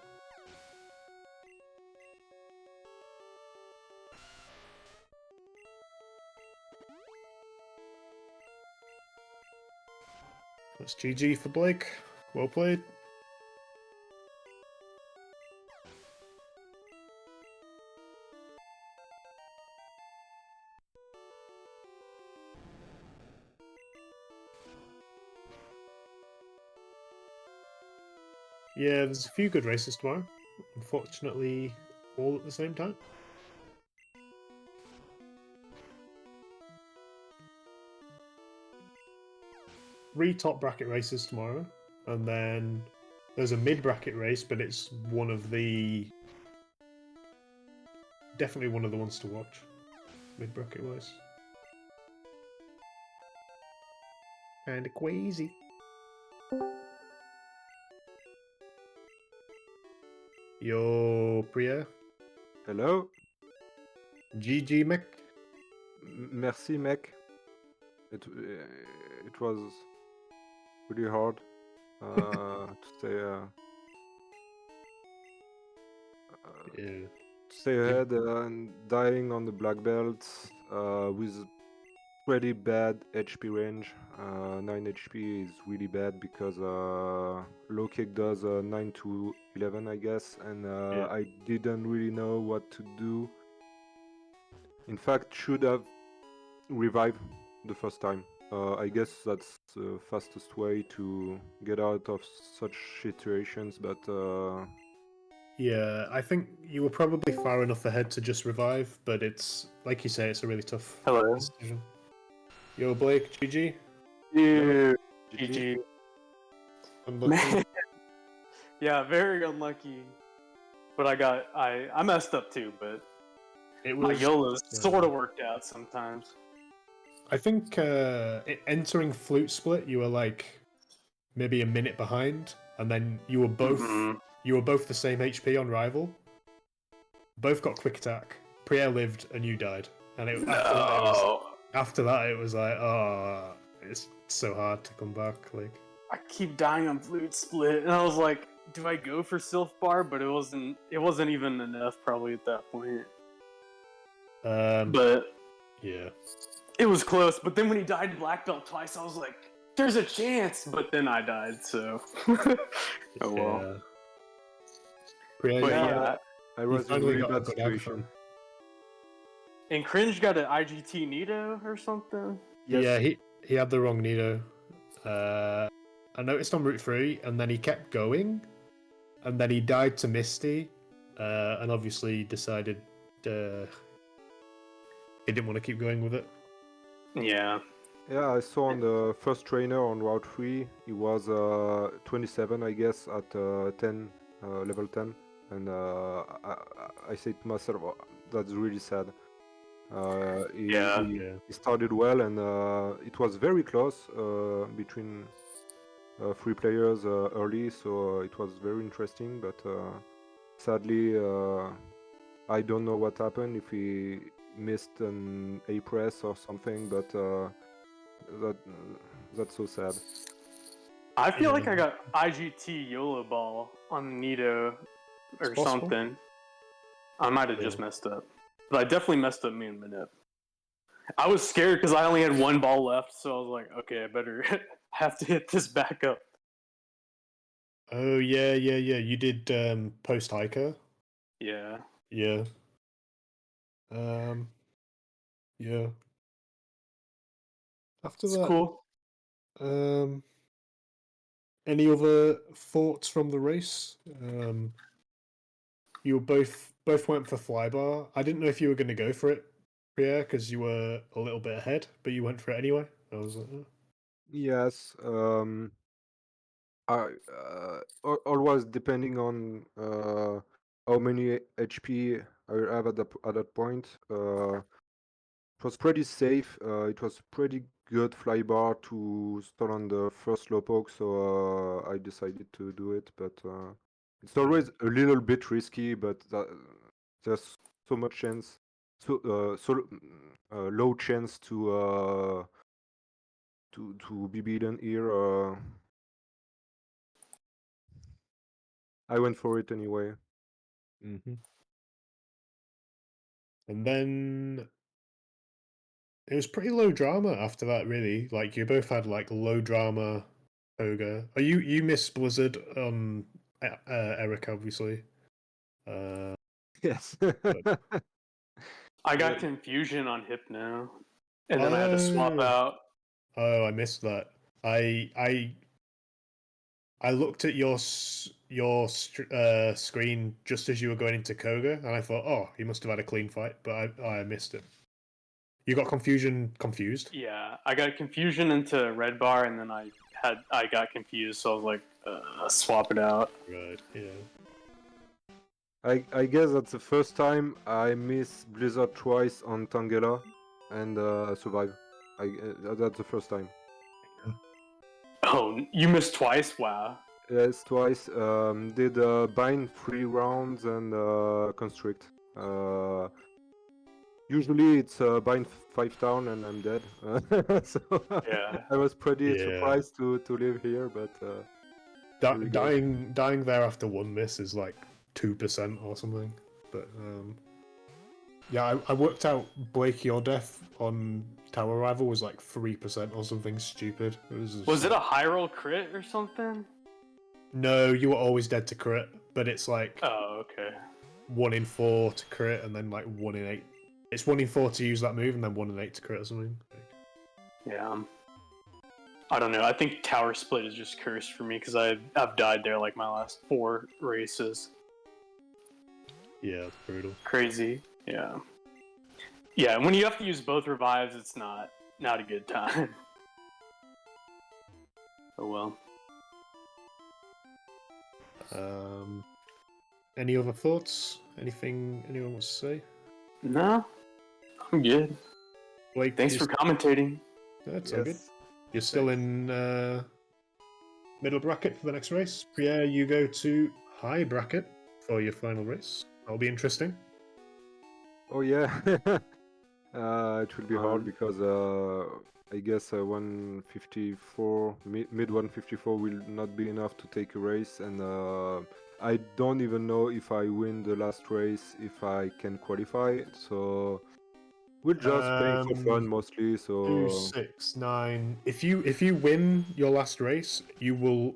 That's GG for Blake. Well played. Yeah, there's a few good races tomorrow. Unfortunately, all at the same time. 3 top bracket races tomorrow, and then there's a mid bracket race, but it's one of the definitely one of the ones to watch. Mid bracket wise. Kinda crazy. Yo, Priya. Hello. GG, mec. Merci, mec. It was really hard to stay Yeah. stay ahead and dying on the black belt with pretty bad HP range. 9 HP is really bad because low kick does 9 to 11, I guess, and Yeah. I didn't really know what to do. In fact, should have revived the first time. I guess that's the fastest way to get out of such situations, but Yeah, I think you were probably far enough ahead to just revive, but it's like you say, it's a really tough Hello. decision. Yo, Blake, GG. Dude, GG. GG. Unlucky. Man. Yeah, very unlucky. But I messed up too, but It my was YOLOs sort of worked out sometimes. I think entering flute split, you were like maybe a minute behind, and then you were both the same HP on rival. Both got quick attack. Priere lived and you died, and after that it was like, oh, it's so hard to come back. Like I keep dying on flute split, and I was like, do I go for Sylph Bar? But it wasn't even enough probably at that point. But yeah, it was close. But then when he died black belt twice, I was like, there's a chance. But then I died, so oh well. Priere, But yeah, I was in a finally really got a bad good situation. And Cringe got an IGT Nito or something? Yes. Yeah, he had the wrong Nido. I noticed on Route 3, and then he kept going, and then he died to Misty, and obviously decided he didn't want to keep going with it. Yeah. Yeah, I saw on the first trainer on Route 3, he was 27, I guess, at 10, level 10. And I said to myself, oh, that's really sad. He started well, and it was very close between 3 players early, so it was very interesting. But sadly, I don't know what happened, if he missed an A press or something, but that's so sad. I feel like I got IGT YOLO Ball on Nito or something. I might have just messed up. But I definitely messed up me and Manip. I was scared because I only had 1 ball left, so I was like, okay, I better have to hit this back up. Oh, yeah. You did post hiker. Yeah. Yeah. Yeah. After It's that, cool. Any other thoughts from the race? You were both went for flybar. I didn't know if you were going to go for it, Pierre, because you were a little bit ahead, but you went for it anyway. I was like, oh. Yes. I always depending on how many HP I have at that point. it was pretty safe. It was pretty good flybar to start on the first slowpoke, so I decided to do it. But it's always a little bit risky, but there's so much chance, low chance to be beaten here. I went for it anyway. Mm-hmm. And then it was pretty low drama after that, really. Like you both had like low drama Ogre. Oh, you missed Blizzard on Eric, obviously. Yes. I got Yeah. confusion on Hypno, and then I had to swap out. Oh, I missed that. I looked at your screen just as you were going into Koga, and I thought, oh, he must have had a clean fight, but I missed it. You got confused? Yeah, I got confusion into Red Bar, and then I got confused, so I was like, swap it out. Right, yeah. I guess that's the first time I miss Blizzard twice on Tangela and survive. That's the first time. Oh, you missed twice? Wow. Yes, twice. Did bind 3 rounds and constrict. Usually it's bind 5 down and I'm dead. So Yeah. I was pretty Yeah. surprised to live here, but here we go. Dying there after one miss is like 2% or something. But yeah, I worked out Blake, your death on Tower Rival was like 3% or something stupid. Was it a high roll crit or something? No, you were always dead to crit, but it's like Oh, okay. 1 in 4 to crit and then like 1 in 8. It's 1 in 4 to use that move and then 1 in 8 to crit or something. Yeah. I don't know. I think Tower Split is just cursed for me because I've died there like my last 4 races. Yeah, it's brutal. Crazy. Yeah. Yeah, when you have to use both revives, it's not a good time. Oh well. Any other thoughts? Anything anyone wants to say? No, I'm good. Blake, Thanks for commentating. That's all good. Yes. You're still in middle bracket for the next race. Pierre, you go to high bracket for your final race. That'll be interesting. Oh yeah. It will be hard because I guess 154 mid 154 will not be enough to take a race, and I don't even know if I win the last race if I can qualify. So we're just playing for fun mostly. So 2, 6, 9. If you win your last race, you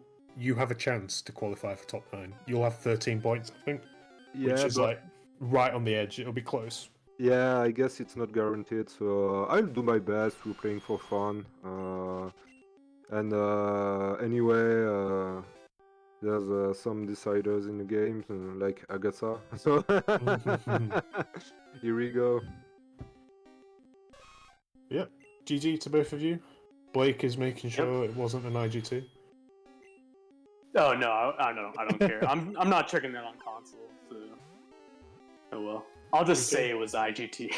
have a chance to qualify for top 9. You'll have 13 points, I think. yeah, Which is but like right on the edge. It'll be close. yeah, I guess it's not guaranteed. So I'll do my best. We're playing for fun. And anyway, there's some deciders in the game, like Agatha. So here we go. Yep. GG to both of you. Blake is making sure it wasn't an IGT. Oh no, I don't care. I'm not checking that on console. So. Oh well. I'll just say it was IGT.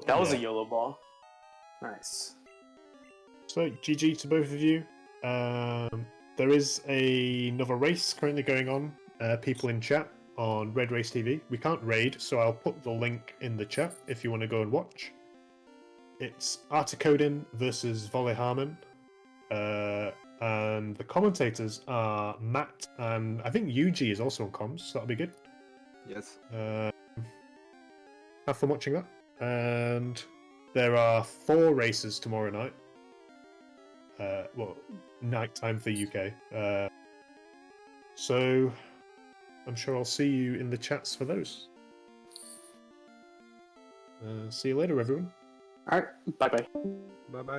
That was a YOLO ball. Nice. So GG to both of you. There is another race currently going on. People in chat on Red Race TV. We can't raid, so I'll put the link in the chat if you want to go and watch. It's Articodin versus Volley Harmon. And the commentators are Matt and I think Yuji is also on comms, so that'll be good. Yes. Have fun watching that. And there are 4 races tomorrow night. Well, night time for UK. So I'm sure I'll see you in the chats for those. See you later, everyone. All right. Bye bye. Bye bye.